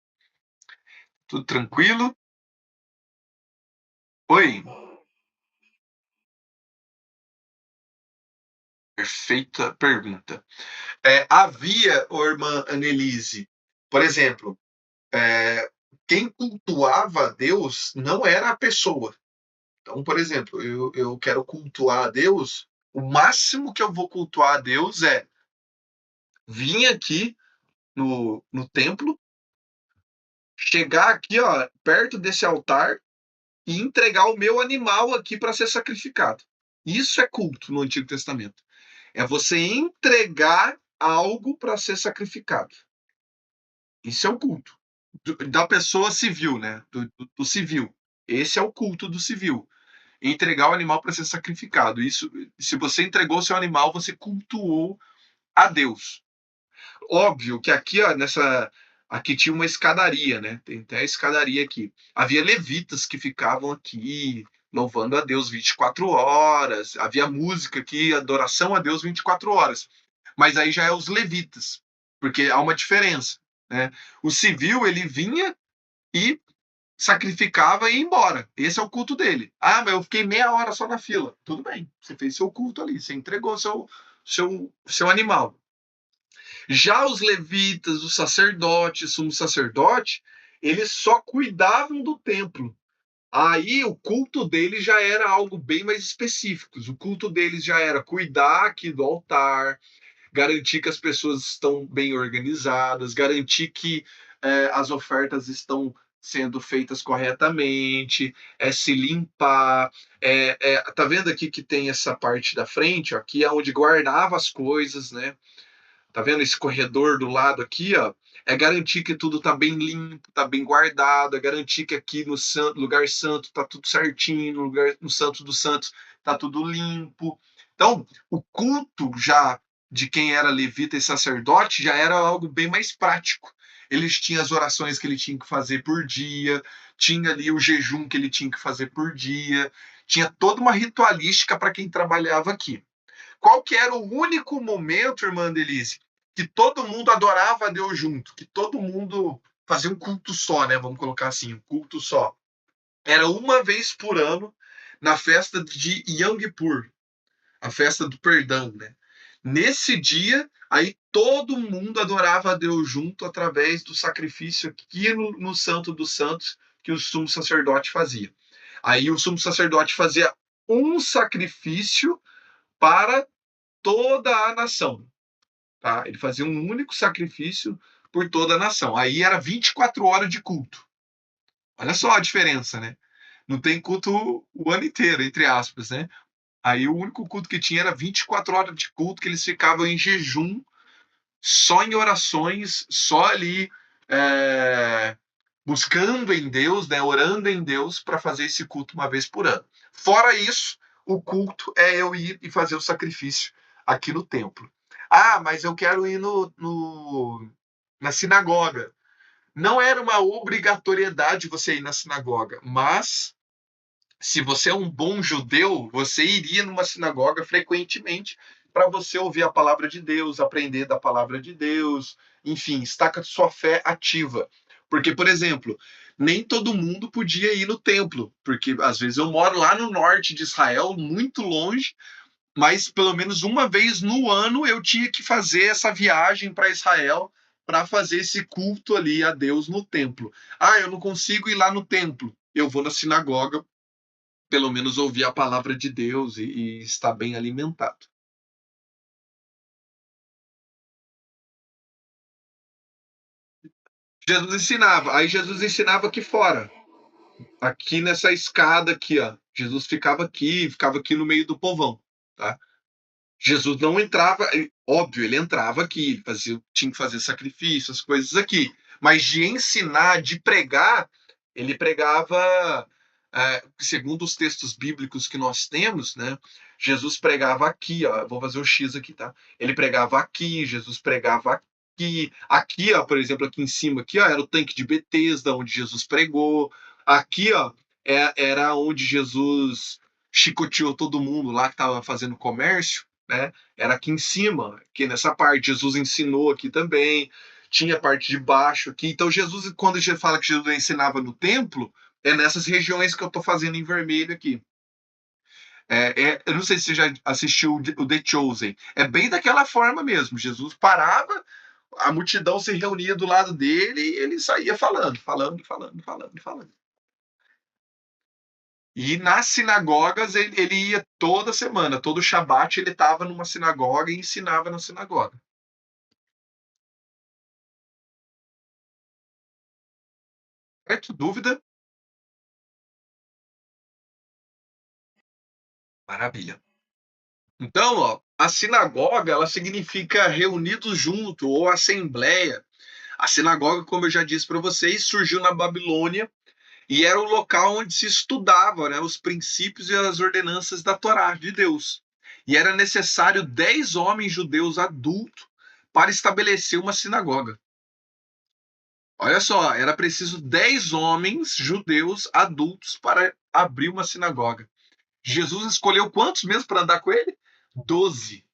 Tudo tranquilo? Oi. Perfeita pergunta. Havia, ô, irmã Annelise, por exemplo, quem cultuava a Deus não era a pessoa. Então, por exemplo, eu quero cultuar a Deus, o máximo que eu vou cultuar a Deus é vir aqui no templo, chegar aqui, ó, perto desse altar e entregar o meu animal aqui para ser sacrificado. Isso é culto no Antigo Testamento. É você entregar algo para ser sacrificado. Isso é o culto da pessoa civil, né? Do civil. Esse é o culto do civil. Entregar o animal para ser sacrificado. Isso, se você entregou seu animal, você cultuou a Deus. Óbvio que aqui, ó, aqui tinha uma escadaria, né? Tem até a escadaria aqui. Havia levitas que ficavam aqui louvando a Deus 24 horas. Havia música aqui, adoração a Deus 24 horas. Mas aí já é os levitas, porque há uma diferença, né? O civil, ele vinha e sacrificava e ia embora. Esse é o culto dele. Ah, mas eu fiquei meia hora só na fila. Tudo bem, você fez seu culto ali, você entregou seu animal. Já os levitas, os sacerdotes, sumo sacerdote, eles só cuidavam do templo. Aí o culto deles já era algo bem mais específico. O culto deles já era cuidar aqui do altar, garantir que as pessoas estão bem organizadas, garantir que as ofertas estão sendo feitas corretamente, se limpar. Tá vendo aqui que tem essa parte da frente, ó, aqui é onde guardava as coisas, né? Tá vendo esse corredor do lado aqui, ó? É garantir que tudo tá bem limpo, tá bem guardado, é garantir que aqui no lugar santo tá tudo certinho, no Santo dos Santos tá tudo limpo. Então, o culto já de quem era levita e sacerdote já era algo bem mais prático. Eles tinham as orações que ele tinha que fazer por dia, tinha ali o jejum que ele tinha que fazer por dia, tinha toda uma ritualística para quem trabalhava aqui. Qual que era o único momento, irmã Denise, que todo mundo adorava a Deus junto, que todo mundo fazia um culto só, né? Vamos colocar assim, um culto só. Era uma vez por ano, na festa de Yom Kippur, a festa do perdão, né? Nesse dia, aí todo mundo adorava a Deus junto através do sacrifício aqui no Santo dos Santos que o sumo sacerdote fazia. Aí o sumo sacerdote fazia um sacrifício para toda a nação. Tá? Ele fazia um único sacrifício por toda a nação. Aí era 24 horas de culto. Olha só a diferença, né? Não tem culto o ano inteiro, entre aspas, né? Aí o único culto que tinha era 24 horas de culto, que eles ficavam em jejum, só em orações, só ali buscando em Deus, né? Orando em Deus para fazer esse culto uma vez por ano. Fora isso, o culto é eu ir e fazer o sacrifício aqui no templo. Ah, mas eu quero ir na sinagoga. Não era uma obrigatoriedade você ir na sinagoga, mas se você é um bom judeu, você iria numa sinagoga frequentemente para você ouvir a palavra de Deus, aprender da palavra de Deus, enfim, estar com a sua fé ativa. Porque, por exemplo, nem todo mundo podia ir no templo, porque às vezes eu moro lá no norte de Israel, muito longe, mas pelo menos uma vez no ano eu tinha que fazer essa viagem para Israel para fazer esse culto ali a Deus no templo. Ah, eu não consigo ir lá no templo. Eu vou na sinagoga, pelo menos ouvir a palavra de Deus e estar bem alimentado. Jesus ensinava, aí Jesus ensinava aqui fora, aqui nessa escada aqui, ó. Jesus ficava aqui no meio do povão, tá? Jesus não entrava, óbvio, ele entrava aqui, ele tinha que fazer sacrifício, as coisas aqui, mas de ensinar, de pregar, ele pregava, segundo os textos bíblicos que nós temos, né? Jesus pregava aqui, ó, vou fazer o X aqui, tá? Ele pregava aqui, Jesus pregava aqui, ó, por exemplo, aqui em cima, aqui, ó, era o tanque de Betesda, onde Jesus pregou, aqui, ó, era onde Jesus chicoteou todo mundo lá que estava fazendo comércio, né? Era aqui em cima, aqui nessa parte. Jesus ensinou aqui também. Tinha a parte de baixo aqui. Então, Jesus, quando a gente fala que Jesus ensinava no templo, é nessas regiões que eu estou fazendo em vermelho aqui. Eu não sei se você já assistiu o The Chosen. É bem daquela forma mesmo. Jesus parava, a multidão se reunia do lado dele e ele saía falando, falando, falando, falando, falando. E nas sinagogas ele ia toda semana, todo Shabat ele estava numa sinagoga e ensinava na sinagoga. Certo? Dúvida? Maravilha. Então, ó, a sinagoga ela significa reunidos junto ou assembleia. A sinagoga, como eu já disse para vocês, surgiu na Babilônia e era o local onde se estudava, né, os princípios e as ordenanças da Torá de Deus. E era necessário 10 homens judeus adultos para estabelecer uma sinagoga. Olha só, era preciso 10 homens judeus adultos para abrir uma sinagoga. Jesus escolheu quantos mesmo para andar com ele? 12.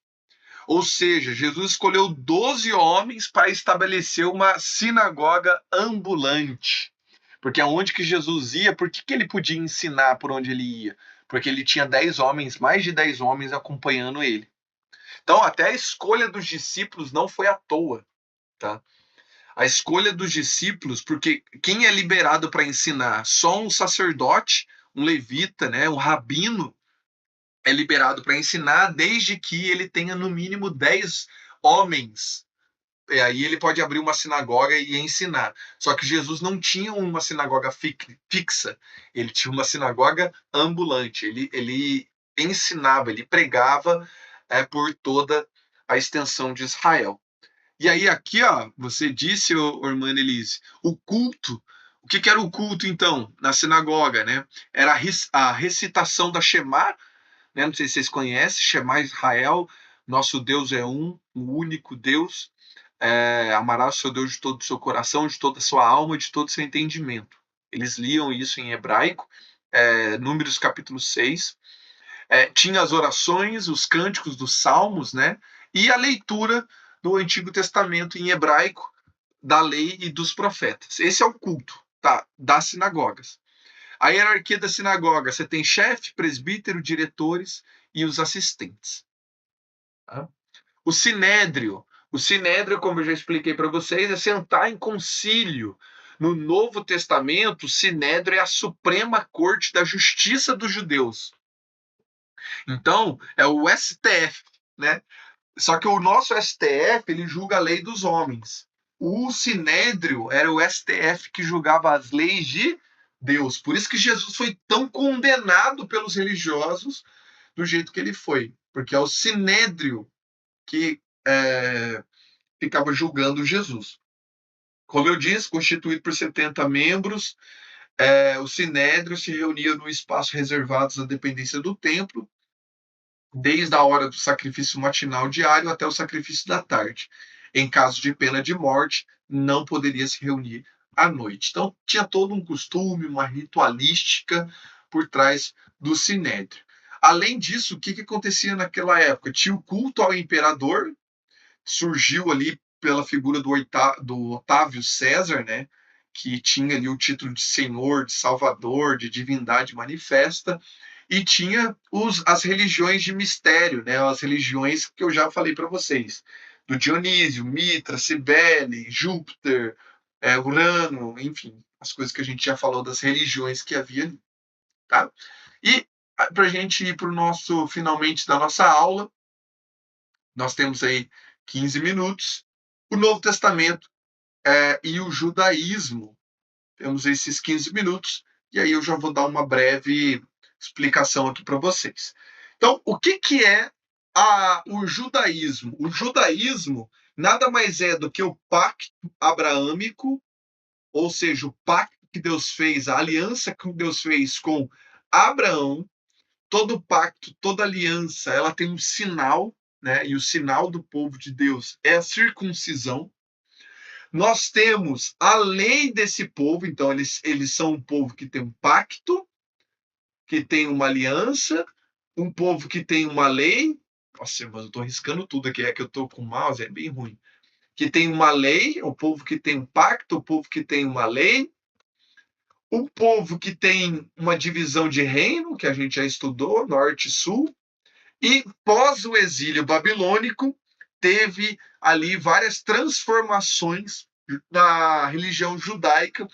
Ou seja, Jesus escolheu 12 homens para estabelecer uma sinagoga ambulante. Porque aonde que Jesus ia, por que ele podia ensinar por onde ele ia? Porque ele tinha 10 homens, mais de 10 homens acompanhando ele. Então, até a escolha dos discípulos não foi à toa, tá? A escolha dos discípulos, porque quem é liberado para ensinar? Só um sacerdote, um levita, né, um rabino é liberado para ensinar, desde que ele tenha no mínimo 10 homens. E aí ele pode abrir uma sinagoga e ensinar. Só que Jesus não tinha uma sinagoga fixa, ele tinha uma sinagoga ambulante. Ele ensinava, ele pregava por toda a extensão de Israel. E aí aqui, ó, você disse, irmã Elise, o culto. O que era o culto, então, na sinagoga, né? Era a recitação da Shema, né? Não sei se vocês conhecem, Shema Israel, nosso Deus é um, o único Deus. Amarás o seu Deus de todo o seu coração, de toda a sua alma, de todo o seu entendimento. Eles liam isso em hebraico, Números capítulo 6. Tinha as orações, os cânticos dos salmos, né? E a leitura do Antigo Testamento em hebraico, da lei e dos profetas. Esse é o culto, tá? Das sinagogas. A hierarquia da sinagoga, você tem chefe, presbítero, diretores e os assistentes. Tá? O sinédrio. O sinédrio, como eu já expliquei para vocês, é sentar em concílio. No Novo Testamento, o sinédrio é a suprema corte da justiça dos judeus. Então, é o STF, né? Só que o nosso STF, ele julga a lei dos homens. O sinédrio era o STF que julgava as leis de Deus. Por isso que Jesus foi tão condenado pelos religiosos do jeito que ele foi. Porque é o sinédrio que ficava julgando Jesus. Como eu disse, constituído por 70 membros, o sinédrio se reunia no espaço reservado à dependência do templo, desde a hora do sacrifício matinal diário até o sacrifício da tarde. Em caso de pena de morte, não poderia se reunir à noite. Então, tinha todo um costume, uma ritualística por trás do sinédrio. Além disso, o que acontecia naquela época? Tinha o culto ao imperador, surgiu ali pela figura do Otávio César, né? Que tinha ali o título de senhor, de salvador, de divindade manifesta, e tinha as religiões de mistério, né? As religiões que eu já falei para vocês, do Dionísio, Mitra, Cibele, Júpiter, Urano, enfim, as coisas que a gente já falou das religiões que havia ali, tá? E para a gente ir para o nosso, finalmente, da nossa aula, nós temos aí 15 minutos, o Novo Testamento e o judaísmo. Temos esses 15 minutos, e aí eu já vou dar uma breve explicação aqui para vocês. Então, o que é o judaísmo? O judaísmo nada mais é do que o pacto abraâmico, ou seja, o pacto que Deus fez, a aliança que Deus fez com Abraão. Todo pacto, toda aliança, ela tem um sinal, né? E o sinal do povo de Deus é a circuncisão. Nós temos a lei desse povo, então eles são um povo que tem um pacto, que tem uma aliança, um povo que tem uma lei. Nossa, mas eu estou riscando tudo aqui, é que eu estou com o mouse, é bem ruim. Que tem uma lei, o povo que tem um pacto, o povo que tem uma lei, um povo que tem uma divisão de reino, que a gente já estudou, norte e sul, e pós o exílio babilônico, teve ali várias transformações na religião judaica,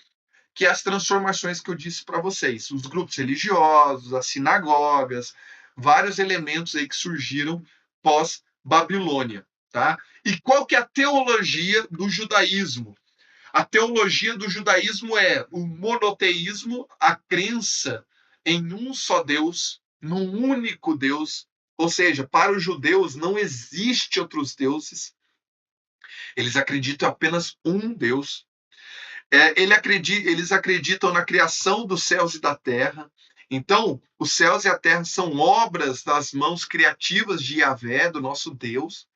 que é as transformações que eu disse para vocês, os grupos religiosos, as sinagogas, vários elementos aí que surgiram pós-Babilônia, tá? E qual que é a teologia do judaísmo? A teologia do judaísmo é o monoteísmo, a crença em um só Deus, num único Deus, ou seja, para os judeus não existe outros deuses, eles acreditam apenas um Deus. Eles acreditam na criação dos céus e da terra. Então, os céus e a terra são obras das mãos criativas de Yahvé, do nosso Deus.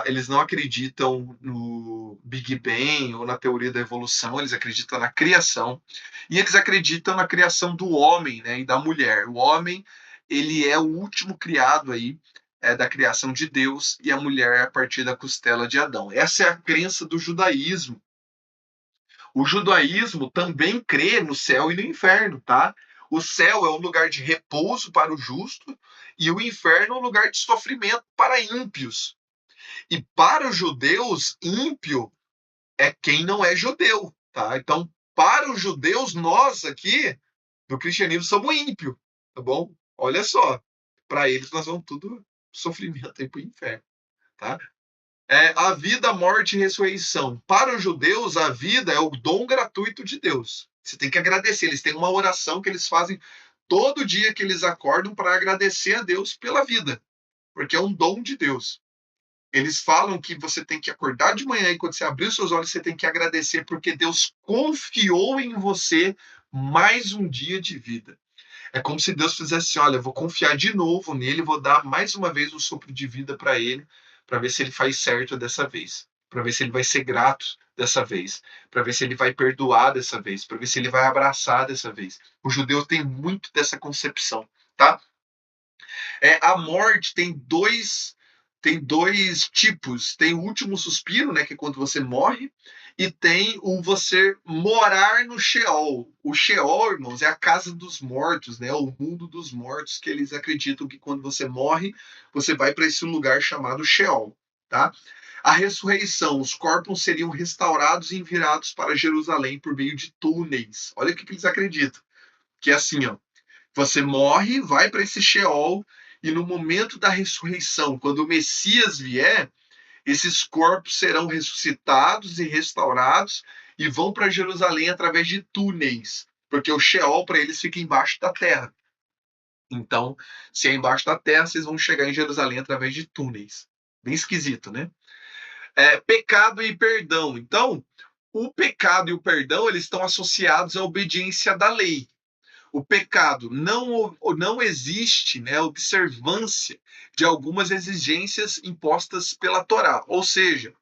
Eles não acreditam no Big Bang ou na teoria da evolução, eles acreditam na criação. E eles acreditam na criação do homem, né, e da mulher. O homem, ele é o último criado aí, da criação de Deus, e a mulher é a partir da costela de Adão. Essa é a crença do judaísmo. O judaísmo também crê no céu e no inferno, tá? O céu é um lugar de repouso para o justo e o inferno é um lugar de sofrimento para ímpios. E para os judeus, ímpio é quem não é judeu, tá? Então, para os judeus, nós aqui do cristianismo somos ímpio, tá bom? Olha só, para eles nós vamos tudo sofrimento aí para o inferno, tá? A vida, morte e ressurreição. Para os judeus, a vida é o dom gratuito de Deus. Você tem que agradecer. Eles têm uma oração que eles fazem todo dia que eles acordam para agradecer a Deus pela vida, porque é um dom de Deus. Eles falam que você tem que acordar de manhã e quando você abrir os seus olhos, você tem que agradecer porque Deus confiou em você mais um dia de vida. É como se Deus fizesse assim, olha, eu vou confiar de novo nele, vou dar mais uma vez um sopro de vida para ele, para ver se ele faz certo dessa vez, para ver se ele vai ser grato dessa vez, para ver se ele vai perdoar dessa vez, para ver se ele vai abraçar dessa vez. O judeu tem muito dessa concepção, tá? A morte tem dois tipos. Tem o último suspiro, né, que é quando você morre, e tem o você morar no Sheol. O Sheol, irmãos, é a casa dos mortos, né, o mundo dos mortos, que eles acreditam que quando você morre, você vai para esse lugar chamado Sheol, tá? A ressurreição, os corpos seriam restaurados e enviados para Jerusalém por meio de túneis. Olha o que eles acreditam, que é assim, ó, você morre, vai para esse Sheol, e no momento da ressurreição, quando o Messias vier, esses corpos serão ressuscitados e restaurados e vão para Jerusalém através de túneis, porque o Sheol para eles fica embaixo da terra. Então, se é embaixo da terra, vocês vão chegar em Jerusalém através de túneis. Bem esquisito, né? Pecado e perdão. Então, o pecado e o perdão eles estão associados à obediência da lei. O pecado não existe, né, observância de algumas exigências impostas pela Torá. Ou seja,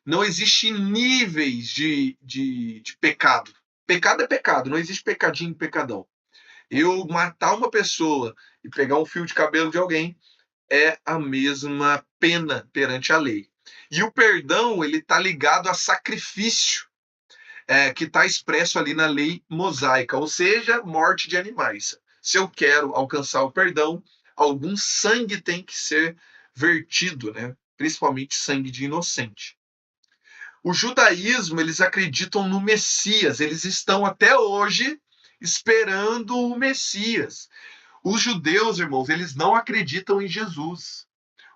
não existe níveis de pecado. Pecado é pecado, não existe pecadinho e pecadão. Eu matar uma pessoa e pegar um fio de cabelo de alguém é a mesma pena perante a lei. E o perdão, ele está ligado a sacrifício, que está expresso ali na lei mosaica, ou seja, morte de animais. Se eu quero alcançar o perdão, algum sangue tem que ser vertido, né? Principalmente sangue de inocente. O judaísmo, eles acreditam no Messias, eles estão até hoje esperando o Messias. Os judeus, irmãos, eles não acreditam em Jesus.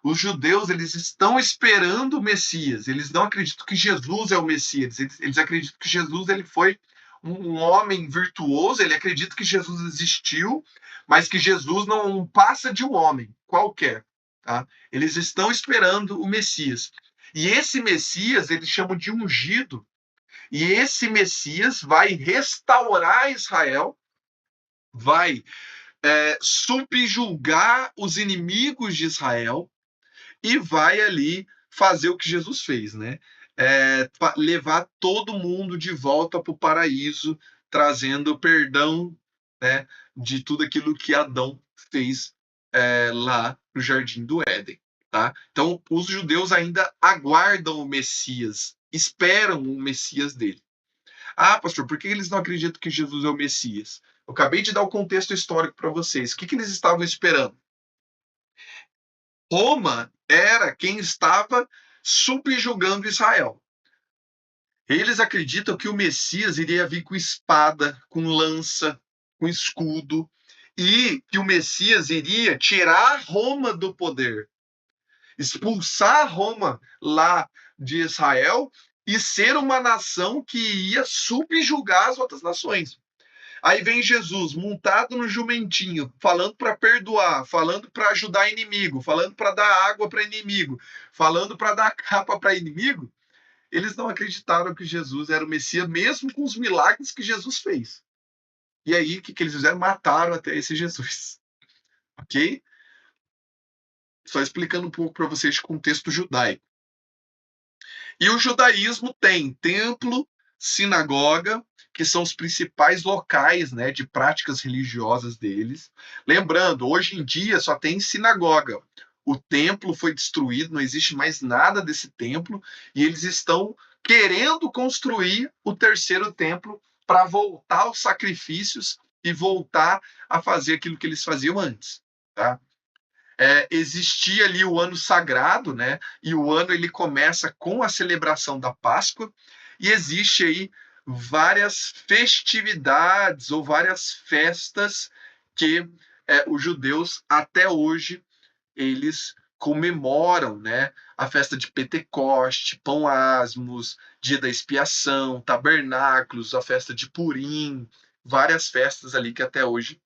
Os judeus, eles estão esperando o Messias. Eles não acreditam que Jesus é o Messias. Eles acreditam que Jesus ele foi um homem virtuoso. Ele acredita que Jesus existiu, mas que Jesus não passa de um homem qualquer. Tá? Eles estão esperando o Messias. E esse Messias, eles chamam de ungido. E esse Messias vai restaurar Israel, vai subjugar os inimigos de Israel, e vai ali fazer o que Jesus fez, né? Levar todo mundo de volta para o paraíso, trazendo perdão, né, de tudo aquilo que Adão fez lá no Jardim do Éden. Tá? Então, os judeus ainda aguardam o Messias, esperam o Messias dele. Ah, pastor, por que eles não acreditam que Jesus é o Messias? Eu acabei de dar o contexto histórico para vocês. O que eles estavam esperando? Roma era quem estava subjugando Israel. Eles acreditam que o Messias iria vir com espada, com lança, com escudo, e que o Messias iria tirar Roma do poder, expulsar Roma lá de Israel e ser uma nação que ia subjugar as outras nações. Aí vem Jesus montado no jumentinho, falando para perdoar, falando para ajudar inimigo, falando para dar água para inimigo, falando para dar capa para inimigo. Eles não acreditaram que Jesus era o Messias, mesmo com os milagres que Jesus fez. E aí, o que eles fizeram? Mataram até esse Jesus. Ok? Só explicando um pouco para vocês de contexto judaico. E o judaísmo tem templo, sinagoga, que são os principais locais, né, de práticas religiosas deles. Lembrando, hoje em dia só tem sinagoga. O templo foi destruído, não existe mais nada desse templo, e eles estão querendo construir o terceiro templo para voltar aos sacrifícios e voltar a fazer aquilo que eles faziam antes. Tá? existia ali o ano sagrado, né? E o ano ele começa com a celebração da Páscoa, e existe aí várias festividades ou várias festas que os judeus até hoje eles comemoram, né? A festa de Pentecoste, Pão Asmos, Dia da Expiação, Tabernáculos, a festa de Purim, várias festas ali que até hoje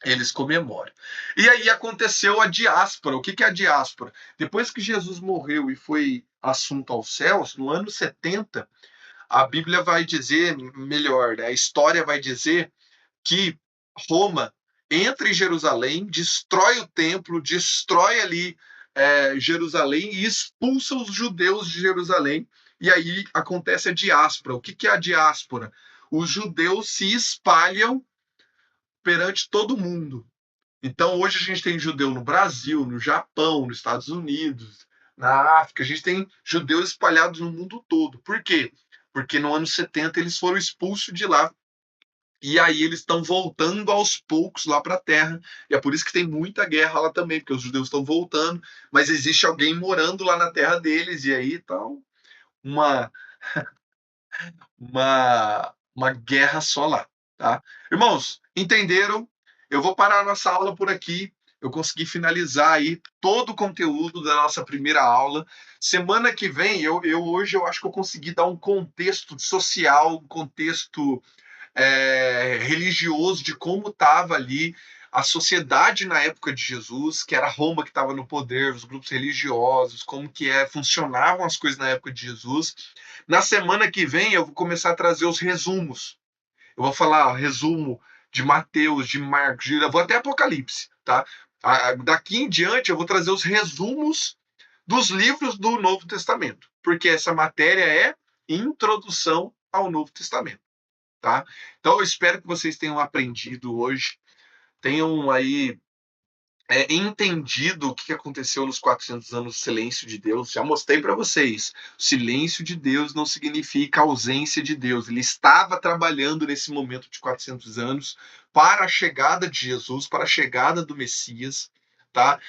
eles comemoram. E aí aconteceu a diáspora. O que é a diáspora? Depois que Jesus morreu e foi assunto aos céus, no ano 70, a Bíblia vai dizer, melhor, né? A história vai dizer que Roma entra em Jerusalém, destrói o templo, destrói ali Jerusalém e expulsa os judeus de Jerusalém. E aí acontece a diáspora. O que é a diáspora? Os judeus se espalham perante todo mundo. Então, hoje a gente tem judeu no Brasil, no Japão, nos Estados Unidos, na África. A gente tem judeus espalhados no mundo todo. Por quê? Porque no ano 70 eles foram expulsos de lá. E aí eles estão voltando aos poucos lá para a terra. E é por isso que tem muita guerra lá também, porque os judeus estão voltando, mas existe alguém morando lá na terra deles. E aí tá uma, uma guerra só lá, tá? Irmãos, entenderam? Eu vou parar a nossa aula por aqui. Eu consegui finalizar aí todo o conteúdo da nossa primeira aula. Semana que vem, hoje eu acho que eu consegui dar um contexto social, um contexto religioso de como estava ali a sociedade na época de Jesus, que era Roma que estava no poder, os grupos religiosos, como que funcionavam as coisas na época de Jesus. Na semana que vem eu vou começar a trazer os resumos. Eu vou falar resumo de Mateus, de Marcos, eu vou até Apocalipse, tá? Daqui em diante eu vou trazer os resumos dos livros do Novo Testamento, porque essa matéria é introdução ao Novo Testamento, tá? Então eu espero que vocês tenham aprendido hoje, tenham aí entendido o que aconteceu nos 400 anos do silêncio de Deus. Já mostrei para vocês. O silêncio de Deus não significa ausência de Deus. Ele estava trabalhando nesse momento de 400 anos para a chegada de Jesus, para a chegada do Messias. Tá?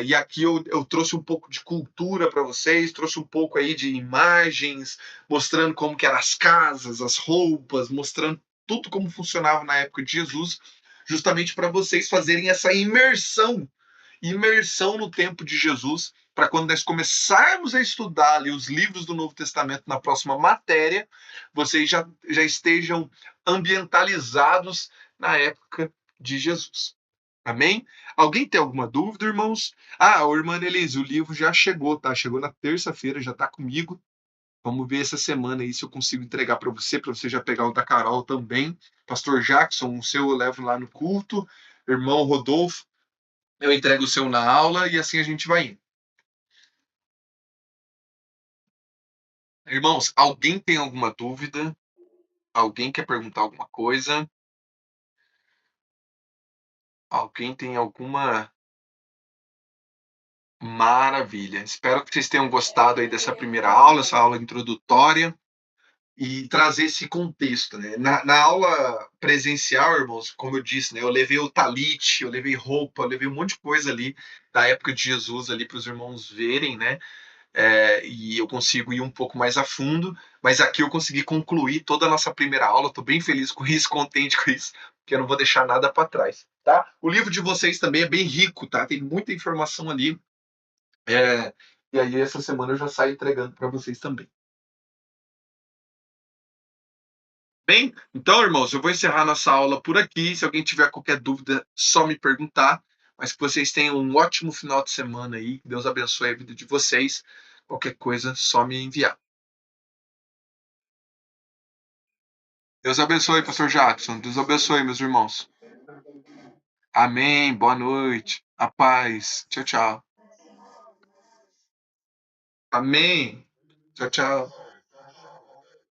E aqui eu trouxe um pouco de cultura para vocês, trouxe um pouco aí de imagens, mostrando como que eram as casas, as roupas, mostrando tudo como funcionava na época de Jesus, justamente para vocês fazerem essa imersão no tempo de Jesus, para quando nós começarmos a estudar ali os livros do Novo Testamento na próxima matéria, vocês já estejam ambientalizados na época de Jesus. Amém? Alguém tem alguma dúvida, irmãos? Irmã Elise, o livro já chegou, tá? Chegou na terça-feira, já tá comigo. Vamos ver essa semana aí se eu consigo entregar para você já pegar o da Carol também. Pastor Jackson, o seu eu levo lá no culto. Irmão Rodolfo, eu entrego o seu na aula e assim a gente vai indo. Irmãos, alguém tem alguma dúvida? Alguém quer perguntar alguma coisa? Alguém tem alguma maravilha? Espero que vocês tenham gostado aí dessa primeira aula, essa aula introdutória, e trazer esse contexto, né? Na aula presencial, irmãos, como eu disse, né? Eu levei o talit, eu levei roupa, eu levei um monte de coisa ali da época de Jesus ali para os irmãos verem, né? E eu consigo ir um pouco mais a fundo, mas aqui eu consegui concluir toda a nossa primeira aula. Estou bem feliz com isso, contente com isso, porque eu não vou deixar nada para trás, tá? O livro de vocês também é bem rico, tá? Tem muita informação ali. E aí essa semana eu já saio entregando para vocês também. Bem, então, irmãos, eu vou encerrar nossa aula por aqui. Se alguém tiver qualquer dúvida, só me perguntar. Mas que vocês tenham um ótimo final de semana aí. Deus abençoe a vida de vocês. Qualquer coisa, só me enviar. Deus abençoe, pastor Jackson. Deus abençoe, meus irmãos. Amém. Boa noite. A paz. Tchau, tchau. Amém. Tchau, tchau.